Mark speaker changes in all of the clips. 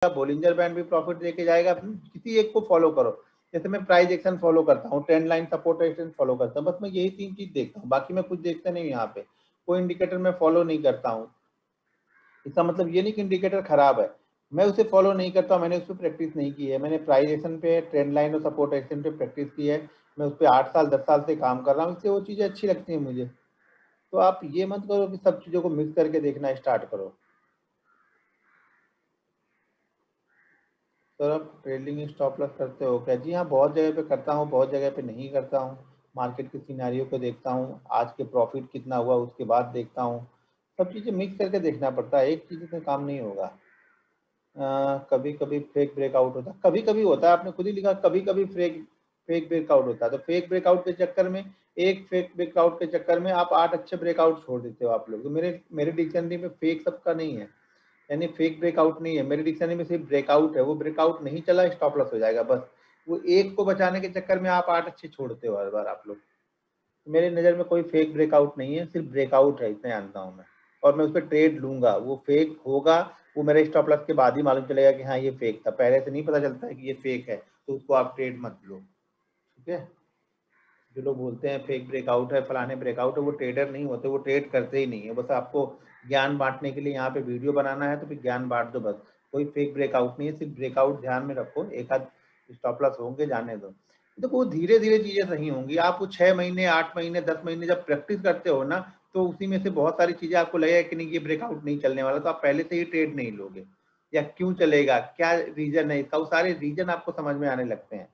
Speaker 1: Bollinger band भी profit देके जाएगा। किसी एक को फॉलो करो, जैसे मैं प्राइस एक्शन फॉलो करता हूँ, trend line support action follow करता हूँ, बस मैं यही 3 चीज देखता हूँ, बाकी मैं कुछ देखता नहीं हूँ। यहाँ पे कोई इंडिकेटर मैं फॉलो नहीं करता हूँ। इसका मतलब ये नहीं कि इंडिकेटर खराब है, मैं उसे फॉलो नहीं करता, मैंने उस पर प्रैक्टिस नहीं की है। मैंने प्राइस एक्शन पे, ट्रेंड लाइन और सपोर्ट एक्शन पे प्रैक्टिस की है। मैं उस पर 8 साल 10 साल से काम कर रहा हूँ, इसलिए वो चीज़ें अच्छी लगती हैं मुझे। तो आप ये मत करो कि सब चीज़ों को मिक्स करके देखना स्टार्ट करो। सर आप ट्रेडिंग स्टॉप लॉस करते हो क्या? जी हाँ, बहुत जगह पे करता हूँ, बहुत जगह पे नहीं करता हूँ। मार्केट के सिनेरियो को देखता हूँ, आज के प्रॉफिट कितना हुआ उसके बाद देखता हूँ। सब चीज़ें मिक्स करके देखना पड़ता है, एक चीज़ से काम नहीं होगा। कभी कभी फेक ब्रेकआउट होता है, कभी कभी होता है, आपने खुद ही लिखा कभी कभी फेक फेक ब्रेकआउट होता है। तो फेक ब्रेकआउट के चक्कर में, एक फेक ब्रेकआउट के चक्कर में आप 8 अच्छे ब्रेकआउट छोड़ देते हो आप लोग। तो मेरे मेरे डिक्शनरी में फेक सबका नहीं है, यानी फेक ब्रेकआउट नहीं है मेरी डिक्शनरी में, सिर्फ ब्रेकआउट है। वो ब्रेकआउट नहीं चला, स्टॉप लॉस हो जाएगा बस। वो एक को बचाने के चक्कर में आप 8 अच्छे छोड़ते हो हर बार आप लोग। तो मेरी नज़र में कोई फेक ब्रेकआउट नहीं है, सिर्फ ब्रेकआउट है, इतना जानता हूँ मैं। और मैं उस पर ट्रेड लूंगा, वो फेक होगा, वो मेरे स्टॉप लॉस के बाद ही मालूम चलेगा कि हाँ ये फेक था। पहले से नहीं पता चलता है कि ये फेक है, तो उसको आप ट्रेड मत लो, ठीक है। जो लोग बोलते हैं फेक ब्रेकआउट है, फलाने ब्रेकआउट है, वो ट्रेडर नहीं होते, वो ट्रेड करते ही नहीं है। बस आपको ज्ञान बांटने के लिए यहाँ पे वीडियो बनाना है, तो फिर ज्ञान बांट दो बस। कोई फेक ब्रेकआउट नहीं है, सिर्फ ब्रेकआउट ध्यान में रखो, एक आध स्टॉप लॉस होंगे, जाने दो। तो वो धीरे धीरे चीजें सही होंगी। आप वो 6 महीने 8 महीने 10 महीने जब प्रैक्टिस करते हो ना, तो उसी में से बहुत सारी चीजें आपको लगेगा कि नहीं ये ब्रेकआउट नहीं चलने वाला, तो आप पहले से ही ट्रेड नहीं लोगे। या क्यों चलेगा, क्या रीजन है इसका, वो सारे रीजन आपको समझ में आने लगते हैं।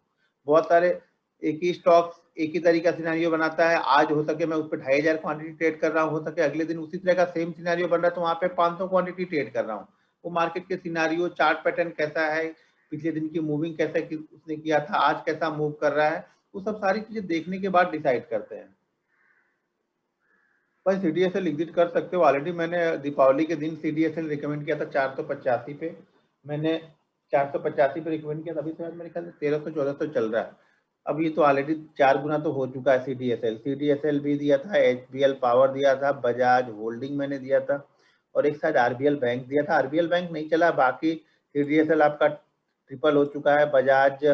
Speaker 1: बहुत सारे एक ही स्टॉक एक ही तरीका सिनेरियो बनाता है, आज हो सके मैं उस पर 2500 क्वांटिटी ट्रेड कर रहा हूँ, हो सके अगले दिन उसी तरह का सेम सिनेरियो बन रहा है तो वहां पे 500 क्वांटिटी ट्रेड कर रहा हूँ। वो मार्केट के सिनेरियो, चार्ट पैटर्न कैसा है, पिछले दिन की मूविंग कैसे उसने किया था, आज कैसा मूव कर रहा है, वो सब सारी चीजें देखने के बाद डिसाइड करते हैं। भाई CDSL एग्जिट कर सकते हो, ऑलरेडी मैंने दीपावली के दिन CDSL रिकमेंड किया था 485 पे। मैंने 485 पे रिकमेंड किया था, अभी तो मेरे ख्याल से 1300 1400 चल रहा है। अब ये तो ऑलरेडी 4 गुना तो हो चुका है। CDSL भी दिया था, HBL पावर दिया था, बजाज होल्डिंग मैंने दिया था, और एक साइड RBL बैंक दिया था। RBL बैंक नहीं चला, बाकी CDSL आपका ट्रिपल हो चुका है, बजाज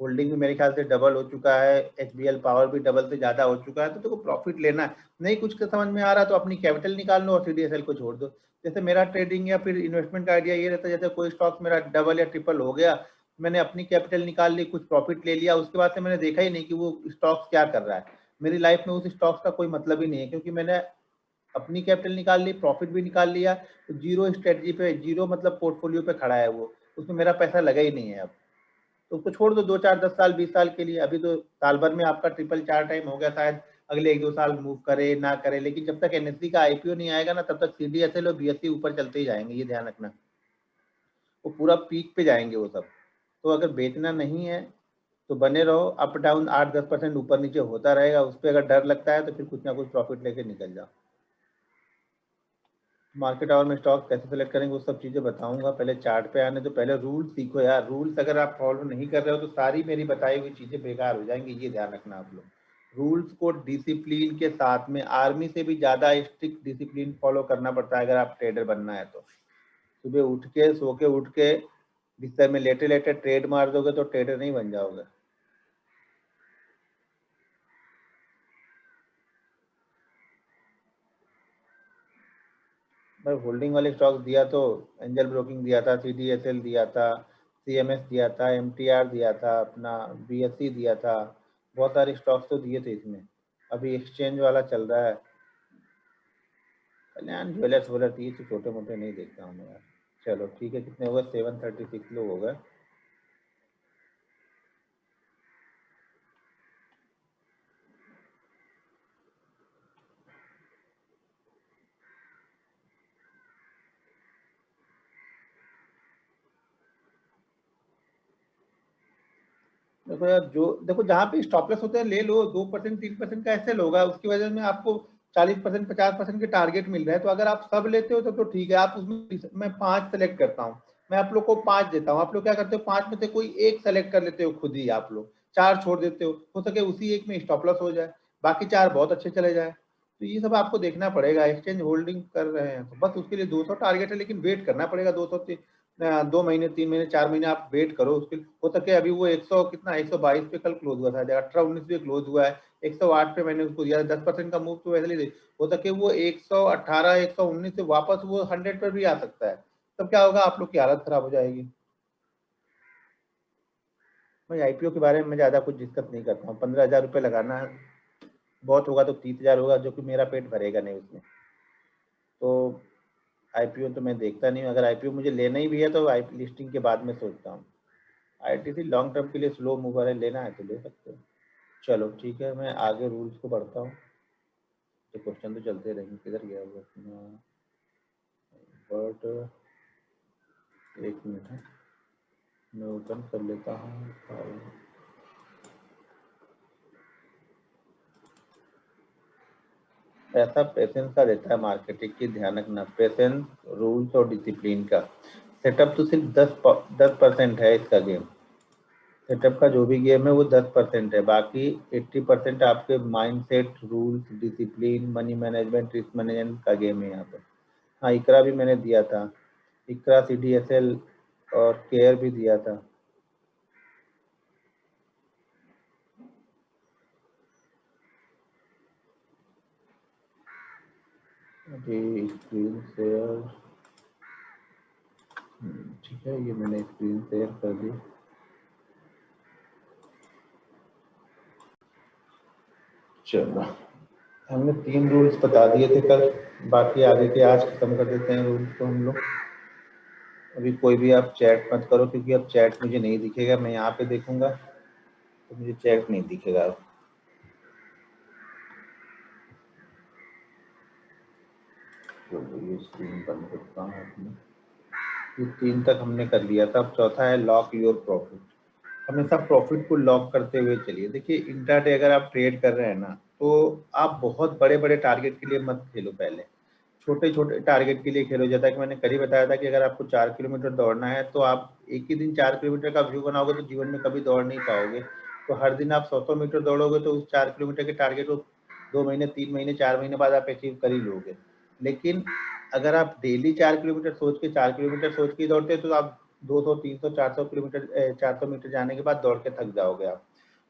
Speaker 1: होल्डिंग भी मेरे ख्याल से डबल हो चुका है, HBL पावर भी डबल से ज्यादा हो चुका है। तो देखो प्रॉफिट लेना है, नहीं कुछ का समझ में आ रहा तो अपनी कैपिटल निकाल लो और CDSL को छोड़ दो। जैसे मेरा ट्रेडिंग या फिर इन्वेस्टमेंट का आइडिया ये रहता है, जैसे कोई स्टॉक मेरा डबल या ट्रिपल हो गया, मैंने अपनी कैपिटल निकाल ली, कुछ प्रॉफिट ले लिया, उसके बाद से मैंने देखा ही नहीं कि वो स्टॉक्स क्या कर रहा है। मेरी लाइफ में उस स्टॉक्स का कोई मतलब ही नहीं है, क्योंकि मैंने अपनी कैपिटल निकाल ली, प्रॉफिट भी निकाल लिया, तो जीरो स्ट्रेटजी पे, जीरो मतलब पोर्टफोलियो पे खड़ा है वो, उसमें मेरा पैसा लगा ही नहीं है अब। तो उसको छोड़ दो 2 4 10 साल 20 साल के लिए। अभी तो साल भर में आपका ट्रिपल 4 टाइम हो गया, शायद अगले 1 2 साल मूव करे ना करे, लेकिन जब तक NSE का IPO नहीं आएगा ना, तब तक CDSL और BSE ऊपर चलते ही जाएंगे, ये ध्यान रखना। वो पूरा पीक पे जाएंगे वो सब। तो अगर बेचना नहीं है तो बने रहो, अप डाउन 8-10% ऊपर नीचे होता रहेगा, उस पर अगर डर लगता है तो फिर कुछ ना कुछ प्रॉफिट लेके निकल जाओ। मार्केट आवर में स्टॉक कैसे सेलेक्ट करेंगे वो सब चीज़ें बताऊंगा, पहले चार्ट पे आने तो पहले रूल्स सीखो यार। रूल्स अगर आप फॉलो नहीं कर रहे हो तो सारी मेरी बताई हुई चीज़ें बेकार हो जाएंगी, ये ध्यान रखना आप लोग। रूल्स को डिसिप्लिन के साथ में, आर्मी से भी ज़्यादा स्ट्रिक्ट डिसिप्लिन फॉलो करना पड़ता है अगर आप ट्रेडर बनना है तो। सुबह उठ के, सो के उठ के बिस्तर में लेटे लेटे ट्रेड मार दोगे तो ट्रेडर नहीं बन जाओगे। भाई होल्डिंग वाले स्टॉक्स दिया तो एंजल ब्रोकिंग दिया था, CDSL दिया था, CMS दिया था, MTR दिया था, अपना BSE दिया था, बहुत सारे स्टॉक्स तो दिए थे इसमें। अभी एक्सचेंज वाला चल रहा है कल्याण ज्वेलर्स वोलर्स, ये तो छोटे मोटे नहीं देखता हूँ मैं यार। चलो ठीक है, कितने हो गए? 736 लोग हो गए। देखो यार, जो देखो जहाँ पे स्टॉप लॉस होते हैं ले लो, 2% 3% का ऐसे होगा, उसकी वजह में आपको 40% 50% के टारगेट मिल रहे हैं। तो अगर आप सब लेते हो तो ठीक है। आप उसमें मैं 5 सेलेक्ट करता हूँ, मैं आप लोग को 5 देता हूँ, आप लोग क्या करते हो 5 में से कोई एक सेलेक्ट कर लेते हो खुद ही, आप लोग 4 छोड़ देते हो सके उसी एक में स्टॉप लॉस हो जाए, बाकी 4 बहुत अच्छे चले जाए। तो ये सब आपको देखना पड़ेगा। एक्सचेंज होल्डिंग कर रहे हैं तो बस उसके लिए 200 टारगेट है, लेकिन वेट करना पड़ेगा 200 2 महीने 3 महीने 4 महीने आप वेट करो उसके, हो सके अभी वो 100 कितना 122 पे कल क्लोज हुआ था, 18-19 पे क्लोज हुआ है, 108 पे मैंने उसको दिया, 10% का मूव तो वैसे ही हो सके वो 118 119 से वापस वो 100 पर भी आ सकता है, तब क्या होगा, आप लोग की हालत खराब हो जाएगी। मैं आईपीओ के बारे में मैं ज़्यादा कुछ डिस्कस नहीं करता हूँ। 15,000 रुपये लगाना है, बहुत होगा तो 30,000 होगा, जो कि मेरा पेट भरेगा नहीं उसमें। तो आईपीओ तो मैं देखता नहीं हूँ। अगर आईपीओ मुझे लेना ही भी है तो आई लिस्टिंग के बाद में सोचता हूँ। आईटीसी लॉन्ग टर्म के लिए स्लो मूवर है, लेना है तो ले सकते हो। चलो ठीक है, मैं आगे रूल्स को पढ़ता हूँ। तो क्वेश्चन तो चलते रहेंगे, किधर गया वो अपना बट, एक मिनट है, मैं ओपन कर लेता हूँ फाइल। ऐसा पेशेंस का देता है मार्केटिंग की, ध्यान रखना, पेशेंस, रूल्स और डिसिप्लिन का। सेटअप तो सिर्फ 10% है इसका गेम। सेटअप का जो भी गेम है वो 10% है, बाकी 80% आपके mindset, rules, discipline, money management, risk management का गेम है यहाँ पे। हाँ, इकरा भी मैंने दिया था, इकरा, CDSL और केयर भी दिया था। अभी स्क्रीन शेयर, ठीक है, ये मैंने स्क्रीन शेयर कर दी। चलो, हमने 3 रूल्स बता दिए थे कल, बाकी आगे के आज खत्म कर देते हैं रूल्स को हम लोग। अभी कोई भी आप चैट मत करो, क्योंकि अब चैट मुझे नहीं दिखेगा, मैं यहाँ पे देखूंगा तो मुझे चैट नहीं दिखेगा। चलो, ये स्क्रीन बंद करता हूँ अपनी। ये 3 तक हमने कर लिया था, अब चौथा है लॉक योर प्रॉफिट। हमेशा प्रॉफिट को लॉक करते हुए चलिए। देखिए, इंट्राडे अगर आप ट्रेड कर रहे हैं ना, तो आप बहुत बड़े बड़े टारगेट के लिए मत खेलो, पहले छोटे छोटे टारगेट के लिए खेलो। जैसा कि मैंने कल ही बताया था कि अगर आपको 4 किलोमीटर दौड़ना है तो आप एक ही दिन 4 किलोमीटर का व्यू बनाओगे तो जीवन में कभी दौड़ नहीं पाओगे। तो हर दिन आप 100 मीटर दौड़ोगे तो उस 4 किलोमीटर के टारगेट को 2 महीने 3 महीने 4 महीने बाद आप अचीव कर ही लोगे। लेकिन अगर आप डेली 4 किलोमीटर सोच के 4 किलोमीटर सोच के दौड़ते हैं तो आप 200 300 400 किलोमीटर 400 मीटर जाने के बाद दौड़ के थक जाओगे आप।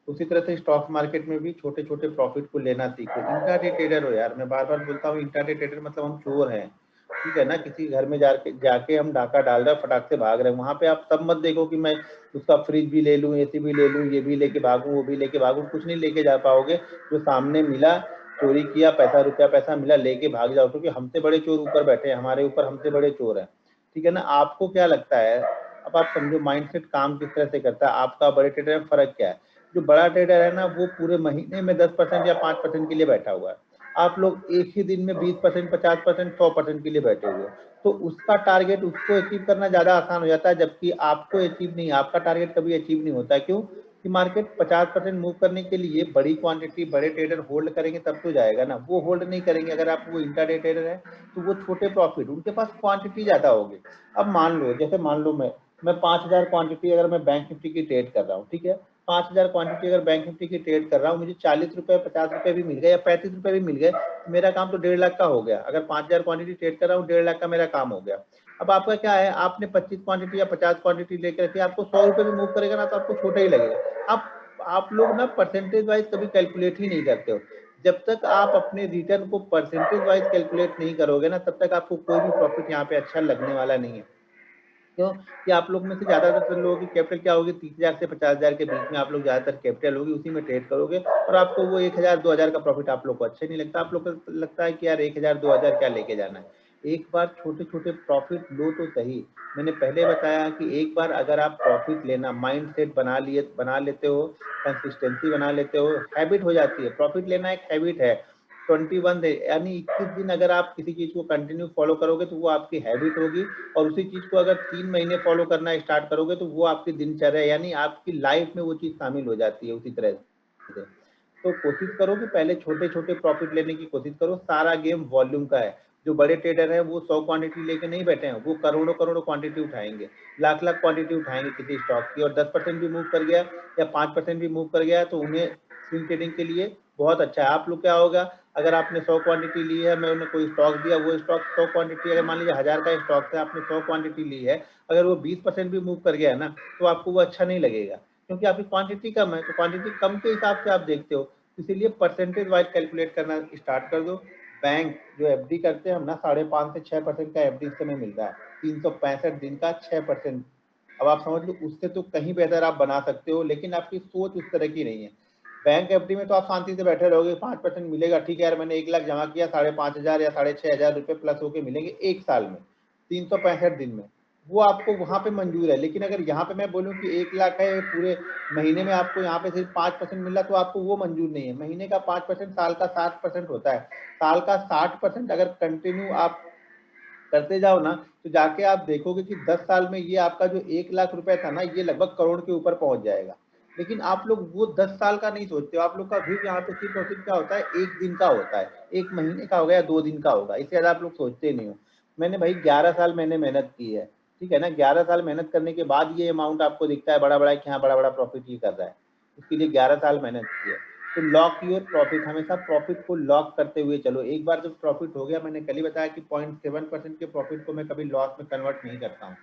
Speaker 1: उसी तरह से स्टॉक मार्केट में भी छोटे छोटे प्रॉफिट को लेना सीखो। इंट्राडे ट्रेडर हो यार, मैं बार बार बोलता हूँ, इंट्राडे ट्रेडर मतलब हम चोर हैं, ठीक है ना। किसी घर में जाके हम डाका डाल रहे हैं, फटाक से भाग रहे हैं, वहां पे आप तब मत देखो कि मैं उसका फ्रिज भी ले लूँ, एसी भी ले लूँ, ये भी लेके भागूं, वो भी लेके भागूं, कुछ नहीं लेके जा पाओगे। जो सामने मिला, चोरी किया, पैसा रुपया पैसा मिला, लेके भाग जाओ, क्योंकि हमसे बड़े चोर ऊपर बैठे हैं, हमारे ऊपर हमसे बड़े चोर हैं, ठीक है ना। आपको क्या लगता है, अब आप समझो माइंडसेट काम किस तरह से करता है, आपका बड़े ट्रेडर में फर्क क्या है। जो बड़ा ट्रेडर है ना, वो पूरे महीने में 10% या 5% के लिए बैठा हुआ है। आप लोग एक ही दिन में 20%, 50%, 100% के लिए बैठे हुए, तो उसका टारगेट उसको अचीव करना ज्यादा आसान हो जाता है, जबकि आपको अचीव नहीं, आपका टारगेट कभी अचीव नहीं होता है। क्यों? कि मार्केट 50% मूव करने के लिए बड़ी क्वांटिटी बड़े ट्रेडर होल्ड करेंगे तब तो जाएगा ना, वो होल्ड नहीं करेंगे। अगर आप वो इंट्राडे ट्रेडर है तो वो छोटे प्रॉफिट, उनके पास क्वांटिटी ज्यादा होगी। अब मान लो, जैसे मान लो मैं 5,000 क्वांटिटी अगर मैं बैंक निफ्टी की ट्रेड कर रहा हूँ, ठीक है, 5,000 क्वांटिटी अगर बैंक निफ्टी की ट्रेड कर रहा हूँ, मुझे 40 रुपए 50 रुपए भी मिल गए या 35 रुपए भी मिल गए, मेरा काम तो 1.5 लाख का हो गया। अगर 5,000 क्वांटिटी ट्रेड कर रहा हूँ, 1.5 लाख का मेरा काम हो गया। अब आपका क्या है, आपने 25 क्वांटिटी या 50 क्वांटिटी लेकर रखी, आपको 100 रुपए भी मूव करेगा ना तो आपको छोटा ही लगेगा। आप लोग ना परसेंटेज वाइज कभी कैलकुलेट ही नहीं करते हो। जब तक आप अपने रिटर्न को परसेंटेज वाइज कैलकुलेट नहीं करोगे ना, तब तक आपको कोई भी प्रॉफिट यहाँ पे अच्छा लगने वाला नहीं है। क्यों? कि आप लोग में से ज्यादातर लोगों की कैपिटल क्या होगी, 30,000 से 50,000 के बीच में आप लोग ज्यादातर कैपिटल होगी, उसी में ट्रेड करोगे, और आपको वो 1,000 2,000 का प्रॉफिट आप लोग को अच्छे नहीं लगता। आप लोग को लगता है कि यार 1,000 2,000 क्या लेके जाना है। एक बार छोटे छोटे प्रॉफिट लो तो सही। मैंने पहले बताया कि एक बार अगर आप प्रॉफिट लेना माइंड सेट बना लेते हो, कंसिस्टेंसी बना लेते हो, हैबिट हो जाती है। प्रॉफिट लेना एक हैबिट है। 21 डे यानी 21 दिन अगर आप किसी चीज को कंटिन्यू फॉलो करोगे तो वो आपकी हैबिट होगी, और उसी चीज को अगर 3 महीने फॉलो करना स्टार्ट करोगे तो वो आपकी दिनचर्या यानी आपकी लाइफ में वो चीज शामिल हो जाती है उसी तरह से। तो कोशिश करो कि पहले छोटे छोटे प्रॉफिट लेने की कोशिश करो। सारा गेम वॉल्यूम का है। जो बड़े ट्रेडर हैं वो 100 क्वांटिटी लेके नहीं बैठे हैं, वो करोड़ों करोड़ों क्वांटिटी उठाएंगे, लाख लाख क्वांटिटी उठाएंगे किसी स्टॉक की, और 10% भी मूव कर गया या 5% भी मूव कर गया तो उन्हें स्विंग ट्रेडिंग के लिए बहुत अच्छा है। आप लोग क्या होगा, अगर आपने 100 क्वांटिटी ली है, मैंने कोई स्टॉक दिया, वो स्टॉक 100 क्वांटिटी अगर मान लीजिए 1000 का स्टॉक है, आपने 100 क्वांटिटी ली है, अगर वो 20% भी मूव कर गया है ना, तो आपको वो अच्छा नहीं लगेगा, क्योंकि आपकी क्वांटिटी कम है, तो क्वांटिटी कम के हिसाब से आप देखते हो, इसीलिए परसेंटेज वाइज कैलकुलेट करना स्टार्ट कर दो। बैंक जो एफडी करते हैं हम ना, 5.5 से 6% का एफडी इस समय मिल रहा है, 365 दिन का 6%। अब आप समझ लो, उससे तो कहीं बेहतर आप बना सकते हो, लेकिन आपकी सोच उस तरह की नहीं है। बैंक एफडी में तो आप शांति से बैठे रहोगे, 5% मिलेगा, ठीक है यार, मैंने 1 लाख जमा किया, 5,500 या 6,500 रुपये प्लस होके मिलेंगे 1 साल में, 365 दिन में, वो आपको वहां पे मंजूर है। लेकिन अगर यहाँ पे मैं बोलूँ कि 1 लाख है, पूरे महीने में आपको यहाँ पे सिर्फ 5% मिला, तो आपको वो मंजूर नहीं है। महीने का 5%, साल का 7% होता है। साल का 60% अगर कंटिन्यू आप करते जाओ ना, तो जाके आप देखोगे कि 10 साल में ये आपका जो 1 लाख रुपए था ना, ये लगभग करोड़ के ऊपर पहुंच जाएगा। लेकिन आप लोग वो 10 साल का नहीं सोचते हो, आप लोग का व्यू यहाँ पे सिर्फ और सिर्फ क्या होता है, 1 दिन का होता है, 1 महीने का होगा या 2 दिन का होगा, इससे ज़्यादा आप लोग सोचते नहीं हो। मैंने भाई 11 साल मैंने मेहनत की है, ठीक है ना, 11 साल मेहनत करने के बाद ये अमाउंट आपको दिखता है बड़ा-बड़ा कि हाँ, बड़ा-बड़ा प्रॉफिट ये कर रहा है। उसके लिए 11 साल मेहनत की है। तो लॉक योर प्रॉफिट, हमेशा प्रॉफिट को लॉक करते हुए चलो। एक बार जब प्रॉफिट हो गया, मैंने कल ही बताया कि 0.7% के प्रॉफिट को मैं कभी लॉस में कन्वर्ट नहीं करता हूँ,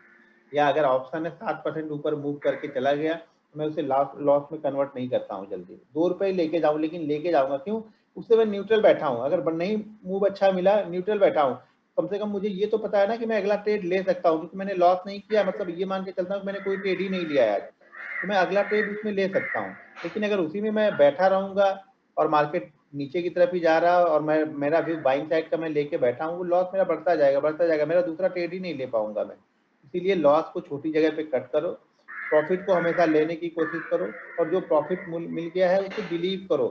Speaker 1: या अगर ऑप्शन है 7% ऊपर मूव करके चला गया, तो मैं उसे लॉस में कन्वर्ट नहीं करता हूँ जल्दी। 2 रुपये लेके जाऊँ, लेकिन लेके जाऊंगा क्यों, उससे मैं न्यूट्रल बैठा हूँ। अगर नहीं मूव अच्छा मिला, न्यूट्रल बैठा हूँ, कम से कम मुझे ये तो पता है ना कि मैं अगला ट्रेड ले सकता हूँ, क्योंकि मैंने लॉस नहीं किया, मतलब ये मान के चलता हूँ कि मैंने कोई ट्रेड ही नहीं लिया है आज, तो मैं अगला ट्रेड उसमें ले सकता हूँ। लेकिन अगर उसी में मैं बैठा रहूंगा और मार्केट नीचे की तरफ ही जा रहा और मेरा व्यू बाइंग साइड का मैं लेके बैठा हूँ, वो लॉस मेरा बढ़ता जाएगा, मेरा दूसरा ट्रेड ही नहीं ले पाऊंगा मैं। इसीलिए लॉस को छोटी जगह पे कट करो, प्रॉफिट को हमेशा लेने की कोशिश करो, और जो प्रॉफिट मिल गया है उसको बिलीव करो।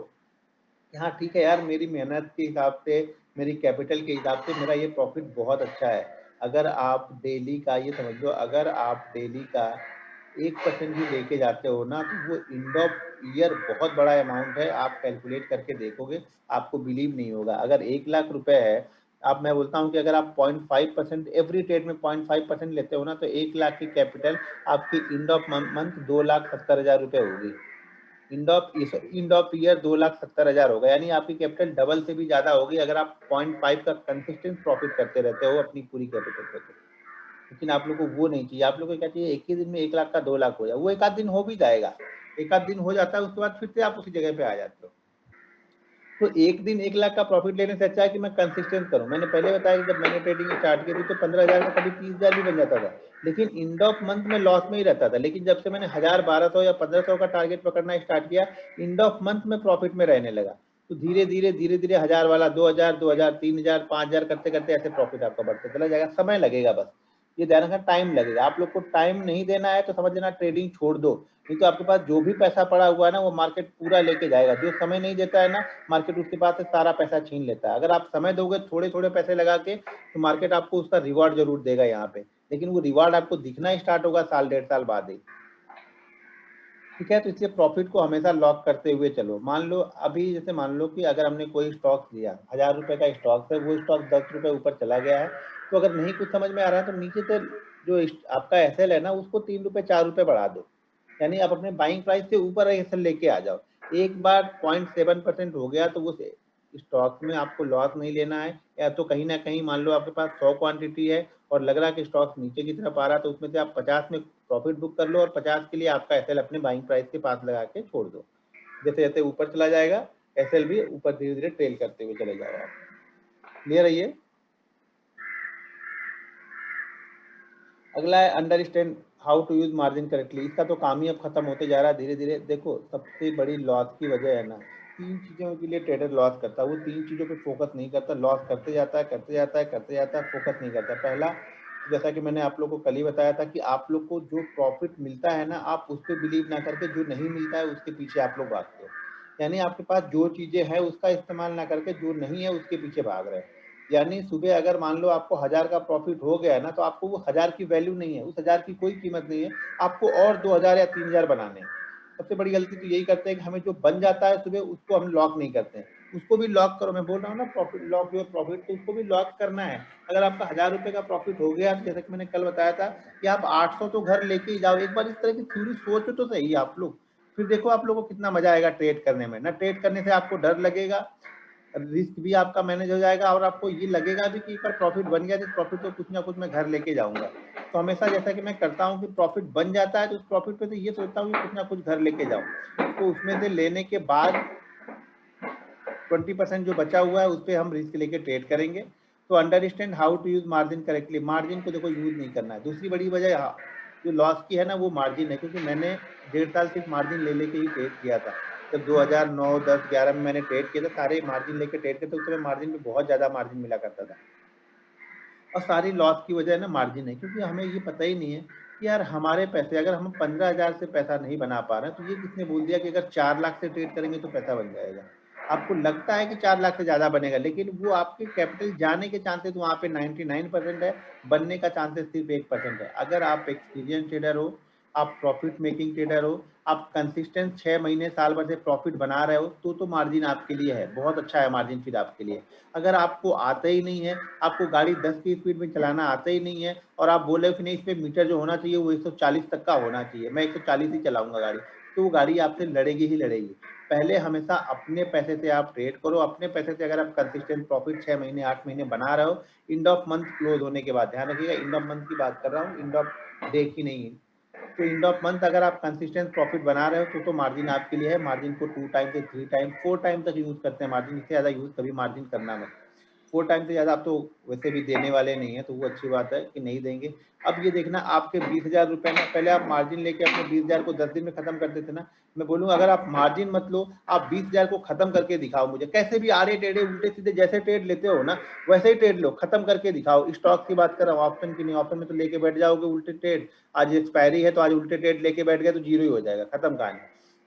Speaker 1: हाँ ठीक है यार, मेरी मेहनत के हिसाब से, मेरी कैपिटल के हिसाब से मेरा ये प्रॉफिट बहुत अच्छा है। अगर आप डेली का ये समझ लो, अगर आप डेली का 1% भी लेके जाते हो ना, तो वो एंड ऑफ ईयर बहुत बड़ा अमाउंट है। आप कैलकुलेट करके देखोगे, आपको बिलीव नहीं होगा। अगर 1 लाख रुपए है, अब मैं बोलता हूँ कि अगर आप 0.5% एवरी ट्रेड में 0.5% लेते हो ना, तो 1 लाख की कैपिटल आपकी एंड ऑफ मंथ 2,70,000 रुपये होगी। इंड ऑफ ईयर 2,70,000 होगा, यानी आपकी कैपिटल डबल से भी ज्यादा होगी अगर आप 0.5 का कंसिस्टेंट प्रॉफिट करते रहते हो अपनी पूरी कैपिटल पे। लेकिन आप लोग को वो नहीं चाहिए, आप लोग को क्या चाहिए, एक ही दिन में 1 लाख का 2 लाख हो जाए। वो एक आध दिन हो भी जाएगा, एक आध दिन हो जाता है, उसके बाद फिर से आप उसी जगह पे आ जाते हो। तो एक दिन 1 लाख का प्रॉफिट लेने से अच्छा है कि मैं कंसिस्टेंट करूं। मैंने पहले बताया कि जब मैंने ट्रेडिंग स्टार्ट की थी तो 15,000 का कभी 30,000 भी बन जाता था, लेकिन एंड ऑफ मंथ में लॉस में ही रहता था। लेकिन जब से मैंने 1000, 1200 या 1500 का टारगेट पकड़ना स्टार्ट किया, एंड ऑफ मंथ में प्रॉफिट में रहने लगा। तो धीरे धीरे 1000 वाला 2000, 2000, 3000, 5000 करते करते ऐसे प्रॉफिट आपका बढ़ते चला जाएगा। समय लगेगा, बस ये ध्यान रखना, टाइम लगेगा। आप लोग को टाइम नहीं देना है तो समझ लेना ट्रेडिंग छोड़ दो, नहीं तो आपके पास जो भी पैसा पड़ा हुआ है ना, वो मार्केट पूरा लेके जाएगा। जो समय नहीं देता है ना, मार्केट उसके पास से सारा पैसा छीन लेता है। अगर आप समय दोगे थोड़े थोड़े पैसे लगा के, तो मार्केट आपको उसका रिवॉर्ड जरूर देगा यहाँ पे, लेकिन वो रिवॉर्ड आपको दिखना स्टार्ट होगा साल 1.5 साल बाद ही। ठीक है, तो इसलिए प्रॉफिट को हमेशा लॉक करते हुए चलो। मान लो अभी, जैसे मान लो कि अगर हमने कोई स्टॉक लिया, 1000 रुपए का स्टॉक है, वो स्टॉक 10 रुपए ऊपर चला गया है, तो अगर नहीं कुछ समझ में आ रहा है, तो नीचे से जो आपका एसएल है ना, उसको 3 रुपए 4 रुपए बढ़ा दो, यानी आप अपने बाइंग प्राइस से ऊपर एसएल लेके आ जाओ। एक बार 0.7% हो गया, तो वो स्टॉक में आपको लॉस नहीं लेना है। या तो कहीं ना कहीं मान लो आपके पास 100 क्वांटिटी है और लग रहा है कि स्टॉक नीचे की तरफ आ रहा है, तो उसमें से आप 50 में प्रॉफिट बुक कर लो और 50 के लिए आपका एसएल अपने बाइंग प्राइस के पास लगा के छोड़ दो। जैसे जैसे ऊपर चला जाएगा, एसएल भी ऊपर धीरे धीरे ट्रेल करते हुए चले जाओ आप। क्लियर है ये? अगला है understand how to use margin correctly. इसका तो काम ही अब खत्म होते जा रहा है धीरे धीरे। देखो, सबसे बड़ी लॉस की वजह है ना, 3 चीजों के लिए ट्रेडर लॉस करता है। वो 3 चीजों पे फोकस नहीं करता, लॉस करते जाता है, करते जाता है, करते जाता है, फोकस नहीं करता। पहला, जैसा कि मैंने आप लोग को कल ही बताया था कि आप लोग को जो प्रॉफिट मिलता है ना, आप उस पर बिलीव ना करके जो नहीं मिलता है उसके पीछे आप लोग भागते हो। यानी आपके पास जो चीजें हैं उसका इस्तेमाल ना करके जो नहीं है उसके पीछे भाग रहे हैं। यानी सुबह अगर मान लो आपको 1000 का प्रॉफिट हो गया है ना, तो आपको वो 1000 की वैल्यू नहीं है, उस 1000 की कोई कीमत नहीं है, आपको और 2000 या 3000 बनाने हैं। सबसे बड़ी गलती तो यही करते हैं कि हमें जो बन जाता है सुबह, उसको हम लॉक नहीं करते हैं। उसको भी लॉक करो, मैं बोल रहा हूँ ना, प्रॉफिट लॉक योर प्रॉफिट, तो उसको भी लॉक करना है। अगर आपका 1000 रुपए का प्रॉफिट हो गया, तो जैसे कि मैंने कल बताया था कि आप 800 तो घर लेके ही जाओ। एक बार इस तरह की थ्योरी सोचो तो सही आप लोग, फिर देखो आप लोगों को कितना मजा आएगा ट्रेड करने में। ना ट्रेड करने से आपको डर लगेगा, रिस्क भी आपका मैनेज हो जाएगा और आपको ये लगेगा भी कि एक बार प्रॉफिट बन गया तो प्रॉफिट तो कुछ ना कुछ मैं घर लेके जाऊंगा। तो हमेशा जैसा कि मैं करता हूँ कि प्रॉफिट बन जाता है तो उस प्रॉफिट पे तो ये सोचता हूँ कि कुछ ना कुछ घर लेके जाऊँ। तो उसमें से लेने के बाद 20% जो बचा हुआ है उस पर हम रिस्क लेके ट्रेड करेंगे। तो understand how to use margin correctly. Margin को देखो यूज नहीं करना है। दूसरी बड़ी वजह जो लॉस की है ना वो मार्जिन है, क्योंकि मैंने 1.5 साल सिर्फ मार्जिन ले लेके ही ट्रेड किया था। जब 2009, 10, 11 में मैंने ट्रेड किया था, सारे मार्जिन लेके ट्रेड किए थे। उस समय मार्जिन पे बहुत ज्यादा मार्जिन मिला करता था और सारी लॉस की वजह है ना मार्जिन है, क्योंकि हमें ये पता ही नहीं है कि यार हमारे पैसे अगर हम 15,000 से पैसा नहीं बना पा रहे हैं, तो ये किसने बोल दिया कि अगर 4 लाख से ट्रेड करेंगे तो पैसा बन जाएगा। आपको लगता है कि 4 लाख से ज्यादा बनेगा, लेकिन वो आपके कैपिटल जाने के चांसेस वहां पे 99% है, बनने का चांसेस सिर्फ 1% है। अगर आप एक्सपीरियंस ट्रेडर हो, आप प्रॉफिट मेकिंग ट्रेडर हो, आप कंसिस्टेंट 6 महीने साल भर से प्रॉफिट बना रहे हो, तो मार्जिन आपके लिए है, बहुत अच्छा है मार्जिन फिर आपके लिए। अगर आपको आता ही नहीं है, आपको गाड़ी 10 की स्पीड में चलाना आता ही नहीं है और आप बोले कि नहीं इस पे मीटर जो होना चाहिए वो 140 तक का होना चाहिए, मैं 140 ही चलाऊंगा गाड़ी, तो वो गाड़ी आपसे लड़ेगी ही लड़ेगी। पहले हमेशा अपने पैसे से आप ट्रेड करो। अपने पैसे से अगर आप कंसिस्टेंट प्रॉफिट 6 महीने 8 महीने बना रहे हो, एंड ऑफ मंथ क्लोज होने के बाद, ध्यान रखिएगा एंड ऑफ मंथ की बात कर रहा हूँ, एंड ऑफ डे की नहीं। तो एंड ऑफ मंथ अगर आप कंसिस्टेंट प्रॉफिट बना रहे हो तो मार्जिन आपके लिए है। मार्जिन को 2 टाइम से 3 टाइम 4 टाइम तक यूज करते हैं मार्जिन, इससे ज्यादा यूज कभी मार्जिन करना मत। 4 टाइम से ज्यादा आप तो वैसे भी देने वाले नहीं है, तो वो अच्छी बात है कि नहीं देंगे। अब ये देखना आपके 20,000 रुपए ना, पहले आप मार्जिन लेके अपने 20,000 को 10 दिन में खत्म कर देते ना। मैं बोलूंगा अगर आप मार्जिन मत लो, आप 20,000 को खत्म करके दिखाओ मुझे, कैसे भी आड़े टेढ़े उल्टे सीधे जैसे ट्रेड लेते हो ना वैसे ही ट्रेड लो, खत्म करके दिखाओ। स्टॉक की बात कर रहा हूँ, ऑप्शन की नहीं। ऑप्शन में तो लेके बैठ जाओगे उल्टे ट्रेड, आज एक्सपायरी है तो आज उल्टे ट्रेड लेके बैठ गए तो जीरो ही हो जाएगा, खत्म कहानी।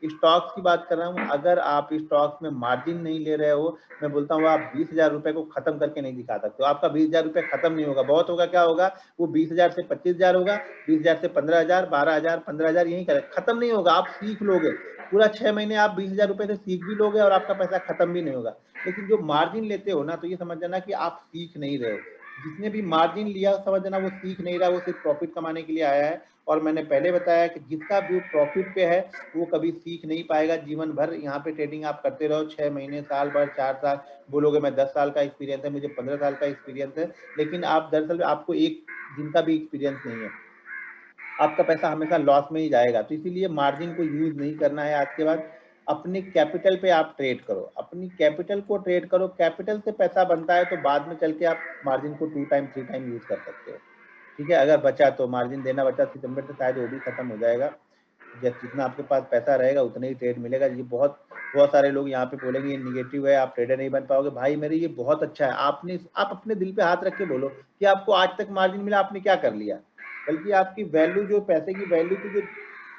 Speaker 1: स्टॉक्स की बात कर रहा हूँ, अगर आप स्टॉक्स में मार्जिन नहीं ले रहे हो, मैं बोलता हूँ आप 20,000 रुपए को खत्म करके नहीं दिखा सकते हो। आपका 20,000 रुपए खत्म नहीं होगा, बहुत होगा क्या होगा, वो 20,000 से 25,000 होगा, 20,000 से 15,000, 12,000, 15,000 यही करे, खत्म नहीं होगा। आप सीख लोगे पूरा 6 महीने, आप 20,000 रुपए से सीख भी लोगे और आपका पैसा खत्म भी नहीं होगा। लेकिन जो मार्जिन लेते हो ना, तो ये समझ जाना कि आप सीख नहीं रहे हो। जिसने भी मार्जिन लिया समझ जाना वो सीख नहीं रहा, वो सिर्फ प्रॉफिट कमाने के लिए आया है। और मैंने पहले बताया कि जिसका व्यू प्रॉफिट पे है वो कभी सीख नहीं पाएगा जीवन भर। यहाँ पे ट्रेडिंग आप करते रहो 6 महीने, साल भर, 4 साल, बोलोगे मैं 10 साल का एक्सपीरियंस है, मुझे 15 साल का एक्सपीरियंस है, लेकिन आप दरअसल आपको एक दिन का भी एक्सपीरियंस नहीं है, आपका पैसा हमेशा लॉस में ही जाएगा। तो इसीलिए मार्जिन को यूज नहीं करना है। आज के बाद अपने कैपिटल पे आप ट्रेड करो, अपनी कैपिटल को ट्रेड करो। कैपिटल से पैसा बनता है तो बाद में चल के आप मार्जिन को 2 टाइम 3 टाइम यूज कर सकते हो। ठीक है, अगर बचा तो मार्जिन देना बचा सितंबर से शायद वो भी खत्म हो जाएगा। जितना आपके पास पैसा रहेगा उतना ही ट्रेड मिलेगा। ये बहुत बहुत सारे लोग यहाँ पे बोलेंगे ये निगेटिव है, आप ट्रेडर नहीं बन पाओगे। भाई मेरे ये बहुत अच्छा है। आप अपने दिल पे हाथ रख के बोलो कि आपको आज तक मार्जिन मिला, आपने क्या कर लिया। बल्कि आपकी वैल्यू, जो पैसे की वैल्यू थी, जो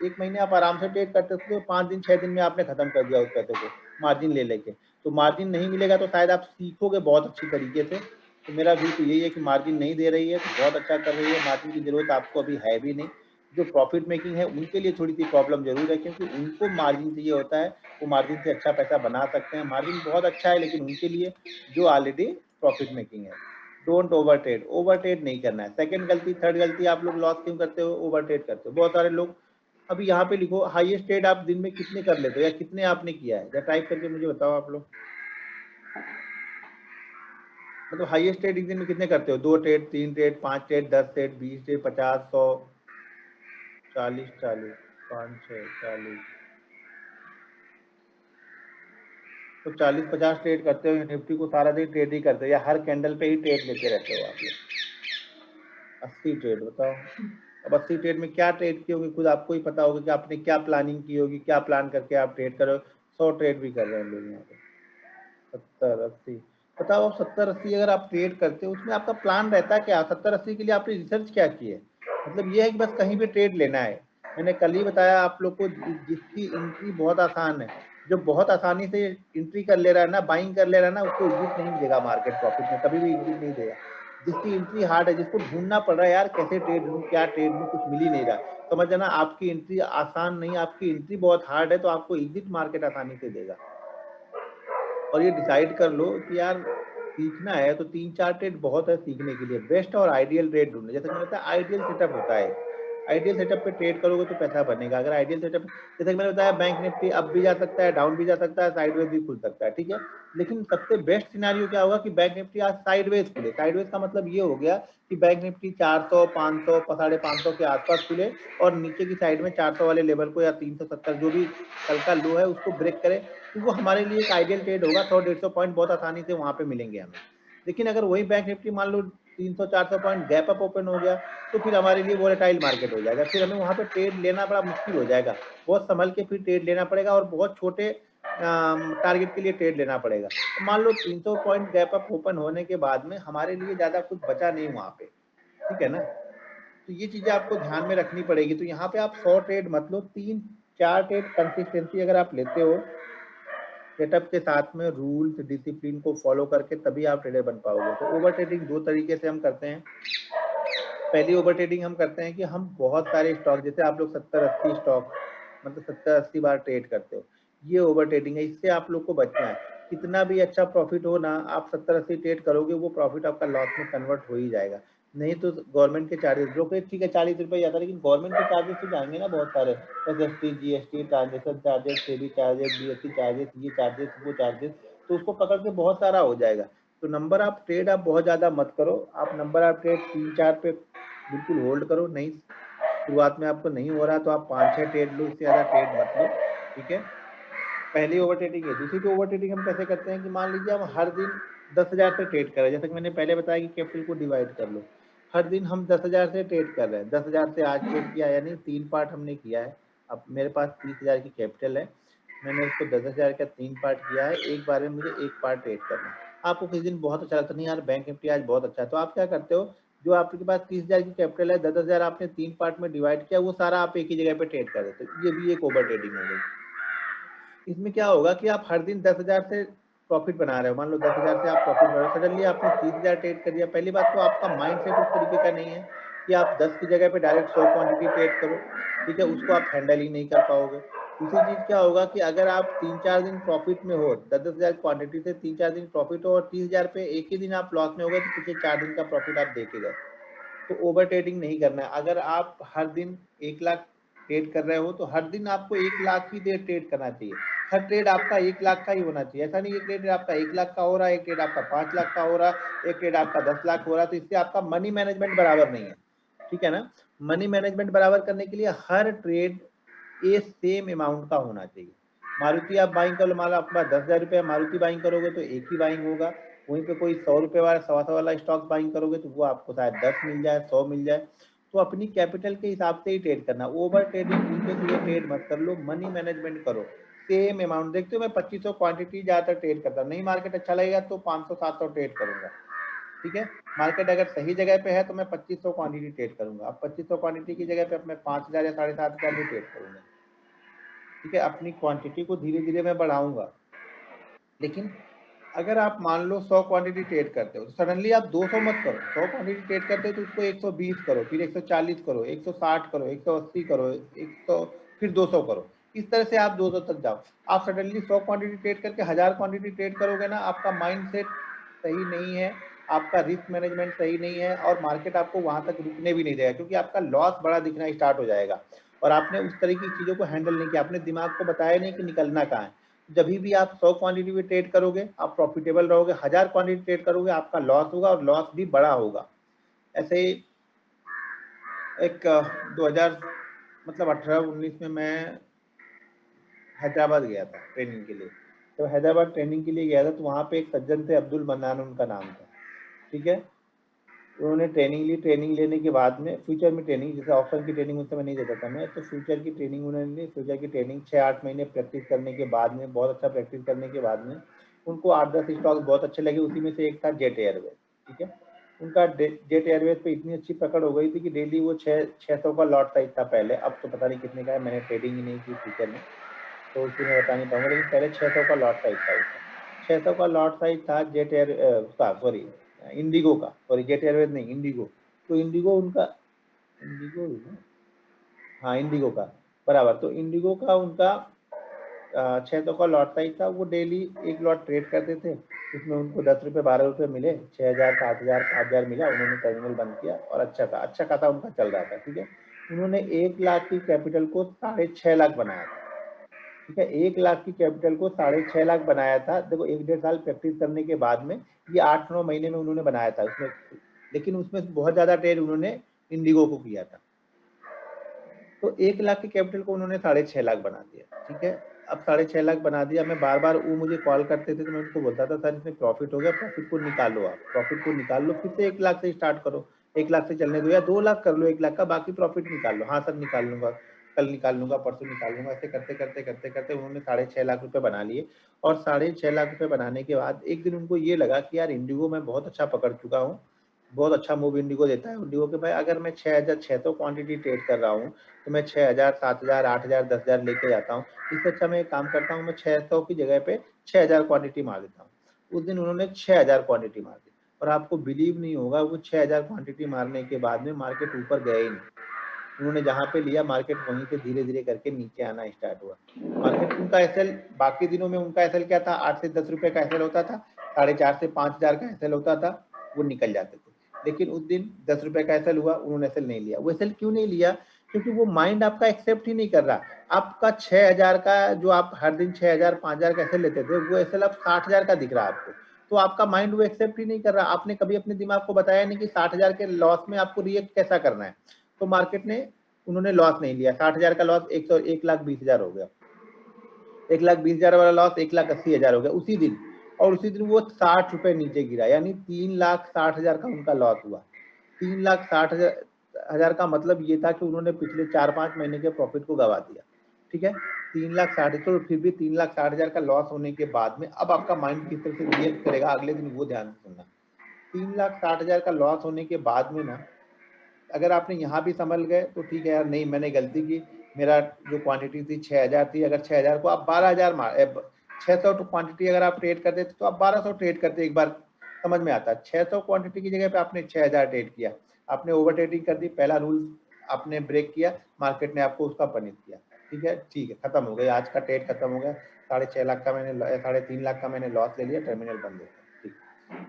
Speaker 1: 1 महीने आप आराम से ट्रेड करते थे, 5 दिन 6 दिन में आपने खत्म कर दिया उस पैसे को मार्जिन ले लेके। तो मार्जिन नहीं मिलेगा तो शायद आप सीखोगे बहुत अच्छी तरीके से। तो मेरा व्यू तो यही है कि मार्जिन नहीं दे रही है तो बहुत अच्छा कर रही है। मार्जिन की जरूरत आपको अभी है भी नहीं। जो प्रॉफिट मेकिंग है उनके लिए थोड़ी सी प्रॉब्लम जरूर है, क्योंकि उनको मार्जिन चाहिए होता है, वो मार्जिन से अच्छा पैसा बना सकते हैं। मार्जिन बहुत अच्छा है लेकिन उनके लिए जो ऑलरेडी प्रॉफिट मेकिंग है। Don't over trade, over trade नहीं करना है। सेकंड गलती, थर्ड गलती, आप लोग लॉस क्यों करते हो, ओवर ट्रेड करते हो। बहुत सारे लोग, अभी यहाँ पे लिखो हाईएस्ट ट्रेड आप दिन में कितने कर लेते हो या कितने आपने किया है, या टाइप करके मुझे बताओ आप लोग। मतलब हाईएस्ट ट्रेड एक दिन में कितने करते हो, 2 trade, 3 trade, 5 trade, 10 trade, 20 trade, 50, 100, 40, 40, 5, 6, 40, तो 40-50 ट्रेड करते हो। निफ्टी को सारा दिन ट्रेड ही करते हो या हर कैंडल पे ही ट्रेड लेते रहते हो आप लोग। 80 ट्रेड बताओ। अब 80 ट्रेड में क्या ट्रेड की होगी खुद आपको ही पता होगा कि आपने क्या प्लानिंग की होगी, क्या प्लान करके आप ट्रेड करो। 100 ट्रेड भी कर रहे हैं लोग यहाँ पे। 70-80 बताओ। अब 70-80 अगर आप ट्रेड करते हो उसमें आपका प्लान रहता है क्या, 70-80 के लिए आपने रिसर्च क्या की है। मतलब ये है कि बस कहीं भी ट्रेड लेना है। मैंने कल ही बताया आप लोग को, जिसकी एंट्री बहुत आसान है, जो बहुत आसानी से एंट्री कर ले रहा है ना, बाइंग कर ले रहा है ना, उसको एग्जिट नहीं मिलेगा मार्केट प्रॉफिट में, कभी भी एग्जिट नहीं देगा। जिसकी एंट्री हार्ड है, जिसको ढूंढना पड़ रहा है यार कैसे ट्रेड लूँ, क्या ट्रेड लूँ, कुछ मिल ही नहीं रहा, समझ जाना आपकी एंट्री आसान नहीं, आपकी एंट्री बहुत हार्ड है, तो आपको एग्जिट मार्केट आसानी से देगा। और ये डिसाइड कर लो कि यार सीखना है तो 3-4 ट्रेड बहुत है सीखने के लिए। बेस्ट और आइडियल ट्रेड ढूंढना, जैसे मैंने बताया आइडियल सेटअप होता है। आइडियल सेटअप पे ट्रेड करोगे तो पैसा बनेगा। अगर आइडियल सेटअप, जैसे कि मैंने बताया, बैंक निफ्टी अप भी जा सकता है, डाउन भी जा सकता है, साइडवेज भी खुल सकता है, ठीक है। लेकिन सबसे बेस्ट सिनेरियो क्या होगा कि बैंक निफ्टी आज साइडवेज खुले। साइडवेज का मतलब ये हो गया कि बैंक निफ्टी 400, 500, 550 के आसपास खुले और नीचे की साइड में 400 वाले लेवल को या 370 जो भी कल का लो है उसको ब्रेक करे, तो वो हमारे लिए एक आइडियल ट्रेड होगा। 100-150 पॉइंट बहुत आसानी से वहां पे मिलेंगे हमें। लेकिन अगर वही बैंक निफ्टी मान लो 300-400 पॉइंट गैप अप ओपन हो गया, तो फिर हमारे लिए वोलेटाइल मार्केट हो जाएगा। फिर हमें वहां पे ट्रेड लेना बड़ा मुश्किल हो जाएगा। बहुत संभल के फिर ट्रेड लेना पड़ेगा और बहुत छोटे टारगेट के लिए ट्रेड लेना पड़ेगा। तो मान लो 300 पॉइंट गैप अप ओपन होने के बाद में हमारे लिए ज्यादा कुछ बचा नहीं वहां पे, ठीक है ना। तो ये चीजें आपको ध्यान में रखनी पड़ेगी। तो यहाँ पे आप 100 ट्रेड मत लो, 3-4 ट्रेड कंसिस्टेंसी अगर आप लेते हो सेटअप के साथ में, रूल्स डिसिप्लिन को फॉलो करके, तभी आप ट्रेडर बन पाओगे। तो ओवर ट्रेडिंग दो तरीके से हम करते हैं। पहली ओवर ट्रेडिंग हम करते हैं कि हम बहुत सारे स्टॉक, जैसे आप लोग 70-80 स्टॉक मतलब 70-80 बार ट्रेड करते हो, ये ओवर ट्रेडिंग है। इससे आप लोग को बचना है। कितना भी अच्छा प्रॉफिट हो ना, आप 70-80 ट्रेड करोगे वो प्रॉफिट आपका लॉस में कन्वर्ट हो ही जाएगा। नहीं तो गवर्नमेंट के चार्जेस, ब्रोकरेज ठीक है 40 रुपये जाता है, लेकिन गवर्नमेंट के चार्जेस तो जाएंगे ना बहुत सारे, SST, GST, transaction charges, SEBI charges, BSc charges, ये चार्जेस, वो चार्जेस, तो उसको पकड़ के बहुत सारा हो जाएगा। तो नंबर ऑफ ट्रेड आप बहुत ज्यादा मत करो। आप नंबर ऑफ ट्रेड 3-4 पे बिल्कुल होल्ड करो। नहीं, शुरुआत में आपको नहीं हो रहा तो आप 5-6 ट्रेड लो, इससे ज्यादा ट्रेड मत लो, ठीक है। पहली ओवर ट्रेडिंग है। दूसरी ओवर ट्रेडिंग हम कैसे करते हैं कि मान लीजिए हम हर दिन 10,000 से ट्रेड कर रहे हैं, जैसे कि मैंने पहले बताया कि कैपिटल को डिवाइड कर लो। हर दिन हम 10,000 से ट्रेड कर रहे हैं। 10,000 से आज ट्रेड किया, यानी 3 पार्ट हमने किया है। अब मेरे पास 30,000 की कैपिटल है, मैंने उसको 10,000 का 3 पार्ट किया है। एक बार में मुझे एक पार्ट ट्रेड करना है। आपको किसी दिन बहुत अच्छा लगता नहीं यार बैंक निफ्टी आज बहुत अच्छा है, तो आप क्या करते हो, जो आपके पास 30,000 की कैपिटल है, 10,000 आपने 3 पार्ट में डिवाइड किया, वो सारा आप एक ही जगह पे ट्रेड कर देते हो। ये भी एक ओवर ट्रेडिंग हो गई। इसमें क्या होगा कि आप हर दिन 10,000 से प्रॉफिट बना रहे हो। मान लो 10,000 से आप प्रॉफिट बना रहे हो, सडनली आपने 30,000 ट्रेड कर दिया। पहली बात तो आपका माइंडसेट उस तरीके का नहीं है कि आप 10 की जगह पे डायरेक्ट 100 क्वांटिटी ट्रेड करो, ठीक है, उसको आप हैंडल ही नहीं कर पाओगे। दूसरी चीज क्या होगा कि अगर आप 3-4 दिन प्रॉफिट में हो, 10,000 क्वांटिटी से 3-4 दिन प्रॉफिट हो और 30,000 पे एक ही दिन आप लॉस में हो गए, तो पिछले 4 दिन का प्रॉफिट आप देके गए। तो ओवर ट्रेडिंग नहीं करना है। अगर आप हर दिन 1 लाख ट्रेड कर रहे हो, तो हर दिन आपको 1 लाख ही देर ट्रेड करना चाहिए। हर ट्रेड आपका 1 लाख का ही होना चाहिए। ऐसा नहीं एक ट्रेड आपका 1 लाख का हो रहा है, एक ट्रेड आपका 5 लाख का हो रहा है, एक ट्रेड आपका 10 लाख हो रहा है, तो इससे आपका मनी मैनेजमेंट बराबर नहीं है, ठीक है ना। मनी मैनेजमेंट बराबर करने के लिए हर ट्रेड ए सेम अमाउंट का होना चाहिए। मारुति आप बाइंग कर लो, मान लो आपके पास 10,000 रुपये, मारुति बाइंग करोगे तो एक ही बाइंग होगा। वहीं पे कोई 100 रुपये वाला, 100 वाला स्टॉक बाइंग करोगे तो वो आपको शायद 10 मिल जाए, 100 मिल जाए। तो अपनी कैपिटल के हिसाब से ही ट्रेड करना। ओवर ट्रेडिंग, उल्टे सीधे ट्रेड मत कर लो, मनी मैनेजमेंट करो। सेम अमाउंट देखते हो, मैं 2500 क्वांटिटी ज्यादातर ट्रेड करता हूँ। नहीं मार्केट अच्छा लगेगा तो 500-700 ट्रेड करूंगा, ठीक है। मार्केट अगर सही जगह पे है तो मैं 2500 क्वांटिटी ट्रेड करूंगा। अब 2500 क्वांटिटी की जगह पे मैं 5,000 या 7,500 भी ट्रेड करूंगा, ठीक है। अपनी क्वांटिटी को धीरे धीरे मैं बढ़ाऊंगा। लेकिन अगर आप मान लो 100 क्वांटिटी ट्रेड करते हो, तो सडनली आप 200 मत करो। 100 क्वांटिटी ट्रेड करते हो तो उसको 120 करो, फिर 140 करो, 160 करो, 180 करो, 100, फिर 200 करो। इस तरह से आप 200 तक जाओ। आप सडनली 100 क्वांटिटी ट्रेड करके 1000 क्वांटिटी ट्रेड करोगे ना, आपका माइंड सेट सही नहीं है, आपका रिस्क मैनेजमेंट सही नहीं है, और मार्केट आपको वहां तक रुकने भी नहीं देगा, क्योंकि आपका लॉस बड़ा दिखना स्टार्ट हो जाएगा। और आपने उस तरह की चीजों को हैंडल नहीं किया, अपने दिमाग को बताया नहीं कि निकलना कहाँ है। जब भी आप 100 क्वांटिटी में ट्रेड करोगे आप प्रॉफिटेबल रहोगे, 1000 क्वांटिटी ट्रेड करोगे आपका लॉस होगा, और लॉस भी बड़ा होगा। ऐसे ही एक 2000 मतलब 18-19 में मैं हैदराबाद गया था ट्रेनिंग के लिए। तो हैदराबाद ट्रेनिंग के लिए गया था, तो वहाँ पे एक सज्जन थे, अब्दुल मन्नान उनका नाम था, ठीक है। उन्होंने ट्रेनिंग ली। ट्रेनिंग लेने के बाद में फ्यूचर में ट्रेनिंग, जैसे ऑप्शन की ट्रेनिंग उस समय नहीं देता था मैं, तो फ्यूचर की ट्रेनिंग उन्होंने ली। फ्यूचर की ट्रेनिंग 6-8 महीने प्रैक्टिस करने के बाद में, बहुत अच्छा प्रैक्टिस करने के बाद में, उनको 8-10 स्टॉक बहुत अच्छे लगे। उसी में से एक था जेट एयरवेज, ठीक है। उनका जेट एयरवेज पे इतनी अच्छी पकड़ हो गई थी कि डेली वो 600 का लॉट साइज था पहले, अब तो पता नहीं कितने का है, मैंने ट्रेडिंग ही नहीं की फ्यूचर में, तो उसकी मैं बता नहीं पाऊंगा, लेकिन पहले 600 का लॉट साइज था उसका। 600 का लॉट साइज था जेट एयर उसका, सॉरी इंडिगो का, सॉरी जेट एयरवेज नहीं, इंडिगो। तो इंडिगो उनका, इंडिगो ही ना, हाँ इंडिगो का बराबर। तो इंडिगो का उनका 600 का लॉट साइज था। वो डेली एक लॉट ट्रेड करते थे, उसमें उनको 10 रुपये 12 रुपये मिले, 6,000 7,000 5,000 मिला, उन्होंने टर्मिनल बंद किया और अच्छा था, अच्छा खासा उनका चल रहा था, ठीक है। उन्होंने 1 लाख की कैपिटल को 6.5 लाख बनाया था। ठीक है, 1 लाख की कैपिटल को 6.5 लाख बनाया था। देखो 1 डेढ़ साल प्रैक्टिस करने के बाद में ये 8 9 महीने में उन्होंने बनाया था उसमें, लेकिन उसमें बहुत ज्यादा ट्रेड उन्होंने इंडिगो को किया था। तो 1 लाख की कैपिटल को उन्होंने 6.5 लाख बना दिया। ठीक है, अब 6.5 लाख बना दिया। मैं बार बार वो मुझे कॉल करते थे तो मैं उनको बोलता था सर इसमें प्रॉफिट हो गया, प्रॉफिट को निकालो, आप प्रॉफिट को निकाल लो, फिर से 1 लाख से स्टार्ट करो, 1 लाख से चलने दो या 2 लाख कर लो 1 लाख का, बाकी प्रॉफिट निकाल लो। हाँ सर निकाल लूंगा, कल निकाल लूंगा, परसों निकाल लूंगा। ऐसे करते करते करते करते उन्होंने 6.5 लाख रुपए बना लिए। और 6.5 लाख रुपए बनाने के बाद एक दिन उनको ये लगा कि यार इंडिगो में बहुत अच्छा पकड़ चुका हूँ, बहुत अच्छा मूव इंडिगो देता है। इंडिगो के भाई अगर मैं 6,600 क्वांटिटी ट्रेड कर रहा हूँ तो मैं 6,000 7,000 8,000 10,000 लेके जाता हूँ। इससे अच्छा मैं एक काम करता हूँ, मैं 600 की जगह पे 6,000 क्वांटिटी मार देता हूँ। उस दिन उन्होंने 6,000 क्वांटिटी मार दी और आपको बिलीव नहीं होगा, वो 6,000 क्वांटिटी मारने के बाद में मार्केट ऊपर गया ही नहीं। उन्होंने जहाँ पे लिया मार्केट वहीं से धीरे धीरे करके नीचे आना स्टार्ट हुआ। मार्केट उनका एसएल बाकी दिनों में उनका एसएल क्या था, 8 से 10 रुपए का एसएल होता था, 4.5 से 5,000 का एसएल होता था, वो निकल जाते थे। लेकिन उस दिन 10 रुपए का एसएल हुआ, उन्होंने एसएल नहीं लिया। वो एसएल क्यों नहीं लिया? क्योंकि वो माइंड आपका एक्सेप्ट ही नहीं कर रहा। आपका 6,000 का जो आप हर दिन 6,000 5,000 का एसएल लेते थे, वो एसएल अब 60,000 का दिख रहा है आपको। तो आपका माइंड वो एक्सेप्ट ही नहीं कर रहा। आपने कभी अपने दिमाग को बताया नहीं कि 60,000 के लॉस में आपको रिएक्ट कैसा करना है। तो मार्केट ने उन्होंने लॉस नहीं लिया। 60,000 का लॉस 1,20,000 हो गया, 1,20,000 वाला लॉस 1,80,000 हो गया उसी दिन। और उसी दिन वो 60 रुपए नीचे गिरा, यानी 3,60,000 का उनका लॉस हुआ। 3,60,000 का मतलब ये था कि उन्होंने पिछले 4-5 महीने के प्रॉफिट को गवा दिया। ठीक है, 3,60,000, तो फिर भी 3,60,000 का लॉस होने के बाद में अब आपका माइंड किस तरह से रिएक्ट करेगा अगले दिन, वो ध्यान से सुनना। 3,60,000 का लॉस होने के बाद में ना, अगर आपने यहाँ भी संभल गए तो ठीक है यार, नहीं मैंने गलती की, मेरा जो क्वांटिटी थी 6,000 थी, अगर 6,000 को आप 12,000 600 क्वांटिटी अगर आप ट्रेड करते तो आप 1,200 ट्रेड करते, एक बार समझ में आता। 600 क्वांटिटी की जगह पे आपने 6,000 ट्रेड किया, आपने ओवर ट्रेडिंग कर दी, पहला रूल आपने ब्रेक किया, मार्केट ने आपको उसका पनिश किया। ठीक है, खत्म हो गया, आज का ट्रेड खत्म हो गया। 6.5 लाख का मैंने 3.5 लाख का मैंने लॉस ले लिया, टर्मिनल बंद होता है। ठीक,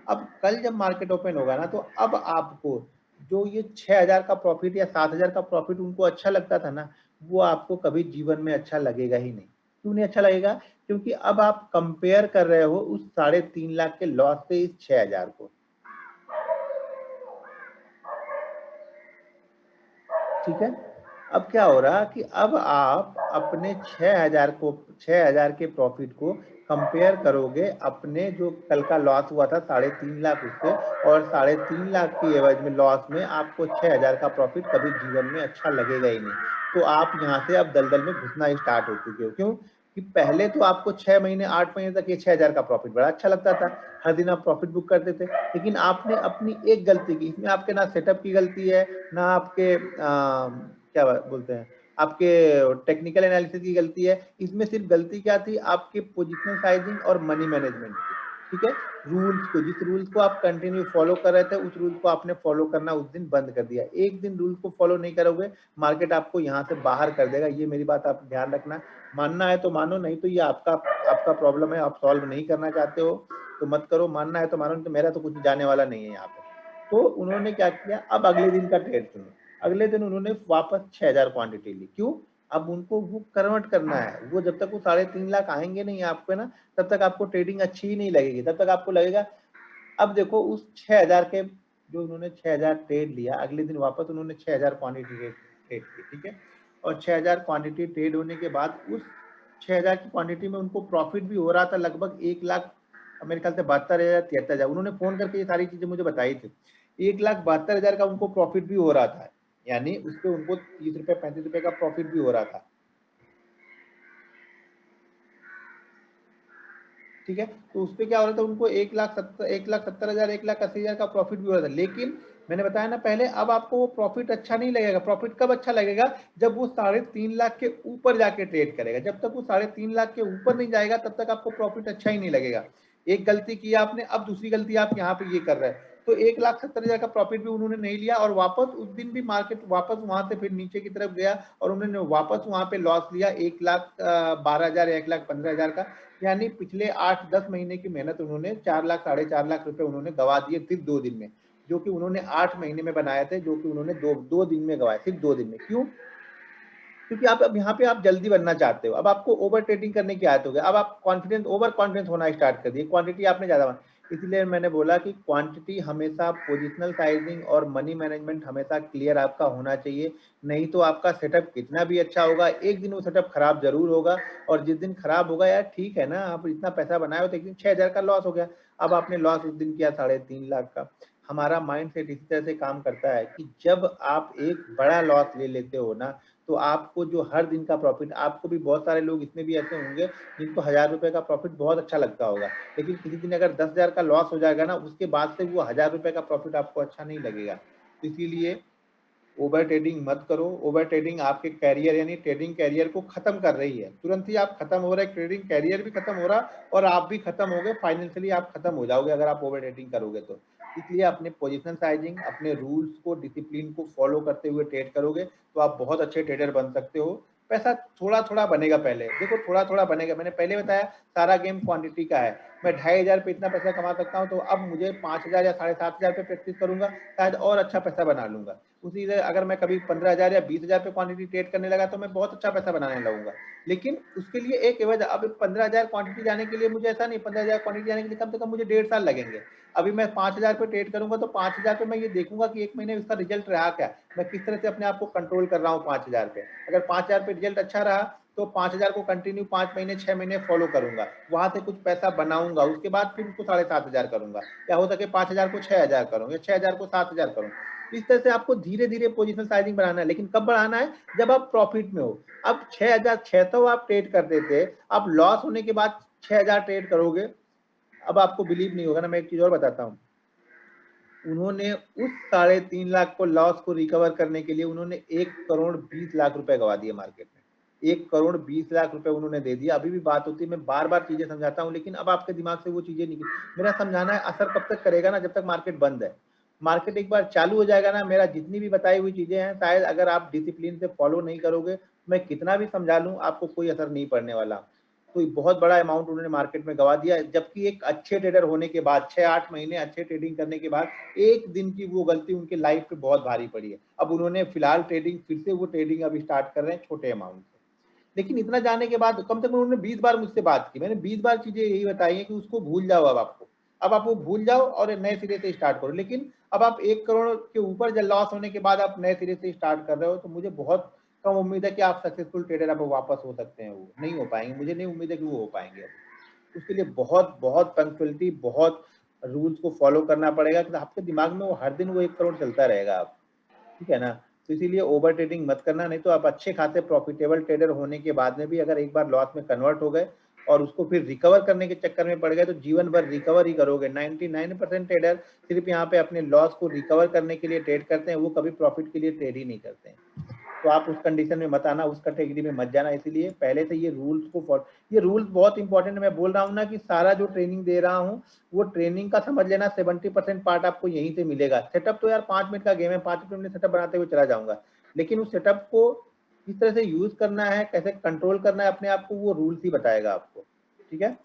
Speaker 1: अब कल जब मार्केट ओपन होगा ना, तो अब आपको जो ये 6,000 का प्रॉफिट या 7,000 का प्रॉफिट उनको अच्छा लगता था ना, वो आपको कभी जीवन में अच्छा लगेगा ही नहीं। क्यों नहीं अच्छा लगेगा? क्योंकि अब आप कंपेयर कर रहे हो उस 3.5 लाख के लॉस से इस 6,000 को। ठीक है, अब क्या हो रहा कि अब आप अपने 6,000 के प्रॉफिट को कंपेयर करोगे अपने जो कल का लॉस हुआ था 3.5 लाख उससे, और 3.5 लाख की एवज में लॉस में आपको 6,000 का प्रॉफिट कभी जीवन में अच्छा लगेगा ही नहीं। तो आप यहाँ से अब दलदल में घुसना स्टार्ट हो चुके हो। क्यों? कि पहले तो आपको 6 महीने 8 महीने तक ये 6,000 का प्रॉफिट बड़ा अच्छा लगता था, हर दिन आप प्रॉफिट बुक करते थे। लेकिन आपने अपनी एक गलती की, इसमें आपके ना सेटअप की गलती है, ना आपके क्या बोलते हैं, आपके टेक्निकल एनालिसिस की गलती है। इसमें सिर्फ गलती क्या थी? आपके पोजीशनल साइजिंग और मनी मैनेजमेंट की। ठीक है, रूल्स को, जिस रूल्स को आप कंटिन्यू फॉलो कर रहे थे, उस रूल्स को आपने फॉलो करना उस दिन बंद कर दिया। एक दिन रूल्स को फॉलो नहीं करोगे, मार्केट आपको यहाँ से बाहर कर देगा। ये मेरी बात आप ध्यान रखना। मानना है तो मानो, नहीं तो ये आपका आपका प्रॉब्लम है, आप सॉल्व नहीं करना चाहते हो तो मत करो। मानना है तो मानो, नहीं तो मेरा तो कुछ जाने वाला नहीं है यहाँ पे। तो उन्होंने क्या किया, अब अगले दिन का ट्रेड सुनो। अगले दिन उन्होंने वापस 6,000 क्वांटिटी ली। क्यों? अब उनको वो कन्वर्ट करना है। वो जब तक वो 3.5 लाख आएंगे नहीं आपको ना, तब तक आपको ट्रेडिंग अच्छी ही नहीं लगेगी। तब तक आपको लगेगा, अब देखो उस 6,000 के, जो उन्होंने 6,000 ट्रेड लिया, अगले दिन वापस उन्होंने 6,000 क्वांटिटी ट्रेड की। ठीक है, और 6,000 क्वांटिटी ट्रेड होने के बाद उस 6,000 की क्वांटिटी में उनको प्रॉफिट भी हो रहा था लगभग 1,00,000, मेरे ख्याल से 72,000 73,000। उन्होंने फोन करके ये सारी चीजें मुझे बताई थी। 1,72,000 का उनको प्रॉफिट भी हो रहा था, यानी उस पर उनको 30 रुपए 35 रुपए का प्रॉफिट भी हो रहा था। ठीक है, तो उस पर क्या हो रहा था, उनको 1,70,000 1,80,000 का प्रॉफिट भी हो रहा था। लेकिन मैंने बताया ना पहले, अब आपको वो प्रॉफिट अच्छा नहीं लगेगा। प्रॉफिट कब अच्छा लगेगा? जब वो 3.5 लाख के ऊपर जाके ट्रेड करेगा। जब तक वो 3.5 लाख के ऊपर नहीं जाएगा, तब तक आपको प्रॉफिट अच्छा ही नहीं लगेगा। एक गलती की आपने, अब दूसरी गलती आप यहाँ पे ये कर रहे हैं। तो 1,70,000 का प्रॉफिट भी उन्होंने नहीं लिया, और वापस उस दिन भी मार्केट वापस वहां से फिर नीचे की तरफ गया, और उन्होंने वापस वहां पे लॉस लिया 1,12,000 1,15,000 का। यानी पिछले 8-10 महीने की मेहनत उन्होंने 4 लाख 4.5 लाख रुपए उन्होंने गवा दिए सिर्फ 2 दिन में। जो कि उन्होंने 8 महीने में बनाए थे, जो कि उन्होंने दो दिन में गवाए, सिर्फ 2 दिन में। क्यों? क्योंकि आप अब यहाँ पे आप जल्दी बनना चाहते हो, अब आपको ओवर ट्रेडिंग करने की आदत हो गई, अब आप ओवर कॉन्फिडेंस होना स्टार्ट कर दिए, क्वांटिटी आपने ज्यादा बना। इसलिए मैंने बोला कि क्वांटिटी हमेशा, पोजिशनल साइजिंग और मनी मैनेजमेंट हमेशा क्लियर आपका होना चाहिए। नहीं तो आपका सेटअप कितना भी अच्छा होगा, एक दिन वो सेटअप खराब जरूर होगा। और जिस दिन खराब होगा, यार ठीक है ना, आप इतना पैसा बनाए हो तो एक दिन 6,000 का लॉस हो गया। अब आपने लॉस उस दिन किया 3.5 लाख का। हमारा माइंड सेट इसी तरह से काम करता है कि जब आप एक बड़ा लॉस ले लेते हो ना, तो आपको जो हर दिन का प्रॉफिट, आपको भी बहुत सारे लोग इसमें भी ऐसे होंगे जिनको 1,000 रुपए का प्रॉफिट बहुत अच्छा लगता होगा, लेकिन किसी दिन अगर 10,000 का लॉस हो जाएगा ना, उसके बाद से वो 1,000 रुपए का प्रॉफिट आपको अच्छा नहीं लगेगा। तो इसीलिए ओवर ट्रेडिंग मत करो। ओवर ट्रेडिंग आपके कैरियर यानी ट्रेडिंग कैरियर को खत्म कर रही है। तुरंत ही आप खत्म हो रहे, ट्रेडिंग कैरियर भी खत्म हो रहा और आप भी खत्म हो गए, फाइनेंशियली आप खत्म हो जाओगे अगर आप ओवर ट्रेडिंग करोगे तो। इसलिए अपने पोजीशन साइजिंग, अपने रूल्स को, डिसिप्लिन को फॉलो करते हुए ट्रेड करोगे तो आप बहुत अच्छे ट्रेडर बन सकते हो। पैसा थोड़ा थोड़ा बनेगा, पहले देखो थोड़ा थोड़ा बनेगा। मैंने पहले बताया सारा गेम क्वांटिटी का है। मैं 2,500 पे इतना पैसा कमा सकता हूँ, तो अब मुझे 5,000 या 7,500 पे प्रैक्टिस करूंगा, शायद और अच्छा पैसा बना लूंगा। उसी तरह अगर मैं कभी 15,000 या 20,000 पे क्वांटिटी ट्रेड करने लगा तो मैं बहुत अच्छा पैसा बनाने लगूंगा। लेकिन उसके लिए एक एवज, अब 15,000 क्वांटिटी जाने के लिए मुझे ऐसा नहीं, 15,000 क्वांटिटी जाने के लिए कम से कम मुझे 1.5 साल लगेंगे। अभी मैं 5,000 पे ट्रेड करूंगा तो 5,000 पे मैं ये देखूंगा कि एक महीने में इसका रिजल्ट रहा क्या, मैं किस तरह से अपने आप को कंट्रोल कर रहा हूँ 5,000 पे। अगर 5,000 पे रिजल्ट अच्छा रहा तो 5,000 को कंटिन्यू 5 महीने 6 महीने फॉलो करूंगा, वहां से कुछ पैसा बनाऊंगा, उसके बाद फिर उसको 7,500 करूंगा, या हो सके 5,000 को 6,000 करूँ, या 6,000 को 7,000 करूँ। इस तरह से आपको धीरे धीरे पोजिशनल साइजिंग बढ़ाना है, लेकिन कब बढ़ाना है? जब आप प्रॉफिट में हो। अब 6,600 आप ट्रेड करते थे, आप लॉस होने के बाद 6,000 ट्रेड करोगे, अब आपको बिलीव नहीं होगा ना। मैं एक चीज और बताता हूँ, उन्होंने उस 3.5 लाख को लॉस को रिकवर करने के लिए उन्होंने 1,20,00,000 रुपए गवा दिए मार्केट में। 1,20,00,000 रुपए उन्होंने दे दिया। अभी भी बात होती है, मैं बार बार चीजें समझाता हूँ, लेकिन अब आपके दिमाग से वो चीजें निकल, मेरा समझाना है असर कब तक करेगा ना, जब तक मार्केट बंद है। मार्केट एक बार चालू हो जाएगा ना, मेरा जितनी भी बताई हुई चीजें हैं, शायद अगर आप डिसिप्लिन से फॉलो नहीं करोगे, मैं कितना भी समझा लूं आपको कोई असर नहीं पड़ने वाला। तो बहुत बड़ा अमाउंट उन्होंने मार्केट में गवा दिया, जबकि एक अच्छे ट्रेडर होने के बाद, 6-8 महीने अच्छे ट्रेडिंग करने के बाद, एक दिन की वो गलती उनके लाइफ पे बहुत भारी पड़ी है। अब उन्होंने फिलहाल ट्रेडिंग, फिर से वो ट्रेडिंग अभी स्टार्ट कर रहे हैं छोटे अमाउंट से। लेकिन इतना जाने के बाद कम से कम उन्होंने 20 बार मुझसे बात की, मैंने 20 बार चीजें यही बताई है कि उसको भूल जाओ। अब आप वो भूल जाओ और नए सिरे से स्टार्ट करो। लेकिन अब आप 1 करोड़ के ऊपर जब लॉस होने के बाद आप नए सिरे से स्टार्ट कर रहे हो, तो मुझे बहुत कम उम्मीद है कि आप सक्सेसफुल ट्रेडर अब वापस हो सकते हैं। वो नहीं हो पाएंगे, मुझे नहीं उम्मीद है कि वो हो पाएंगे। अब उसके लिए बहुत बहुत पंक्चुअलिटी, बहुत रूल्स को फॉलो करना पड़ेगा कि आपके दिमाग में वो हर दिन वो 1 करोड़ चलता रहेगा। आप ठीक है ना। तो इसीलिए ओवर ट्रेडिंग मत करना, नहीं तो आप अच्छे खासे प्रॉफिटेबल ट्रेडर होने के बाद में भी अगर एक बार लॉस में कन्वर्ट हो गए और उसको फिर रिकवर करने के चक्कर में पड़ गए, तो जीवन भर रिकवर ही करोगे। 99% ट्रेडर सिर्फ यहाँ पे अपने लॉस को रिकवर करने के लिए ट्रेड करते हैं, वो कभी प्रॉफिट के लिए ट्रेड ही नहीं करते हैं। तो आप उस कंडीशन में मत आना, उस कैटेगरी में मत जाना। इसीलिए पहले से ये रूल्स को फॉलो, ये रूल्स बहुत इंपॉर्टेंट है। मैं बोल रहा हूँ ना कि सारा जो ट्रेनिंग दे रहा हूँ, वो ट्रेनिंग का समझ लेना 70% पार्ट आपको यहीं से मिलेगा। सेटअप तो यार 5 मिनट का गेम है, 5 मिनट में सेटअप बनाते हुए चला जाऊंगा, लेकिन उस सेटअप को किस तरह से यूज करना है, कैसे कंट्रोल करना है अपने आप को, वो रूल्स ही बताएगा आपको। ठीक है।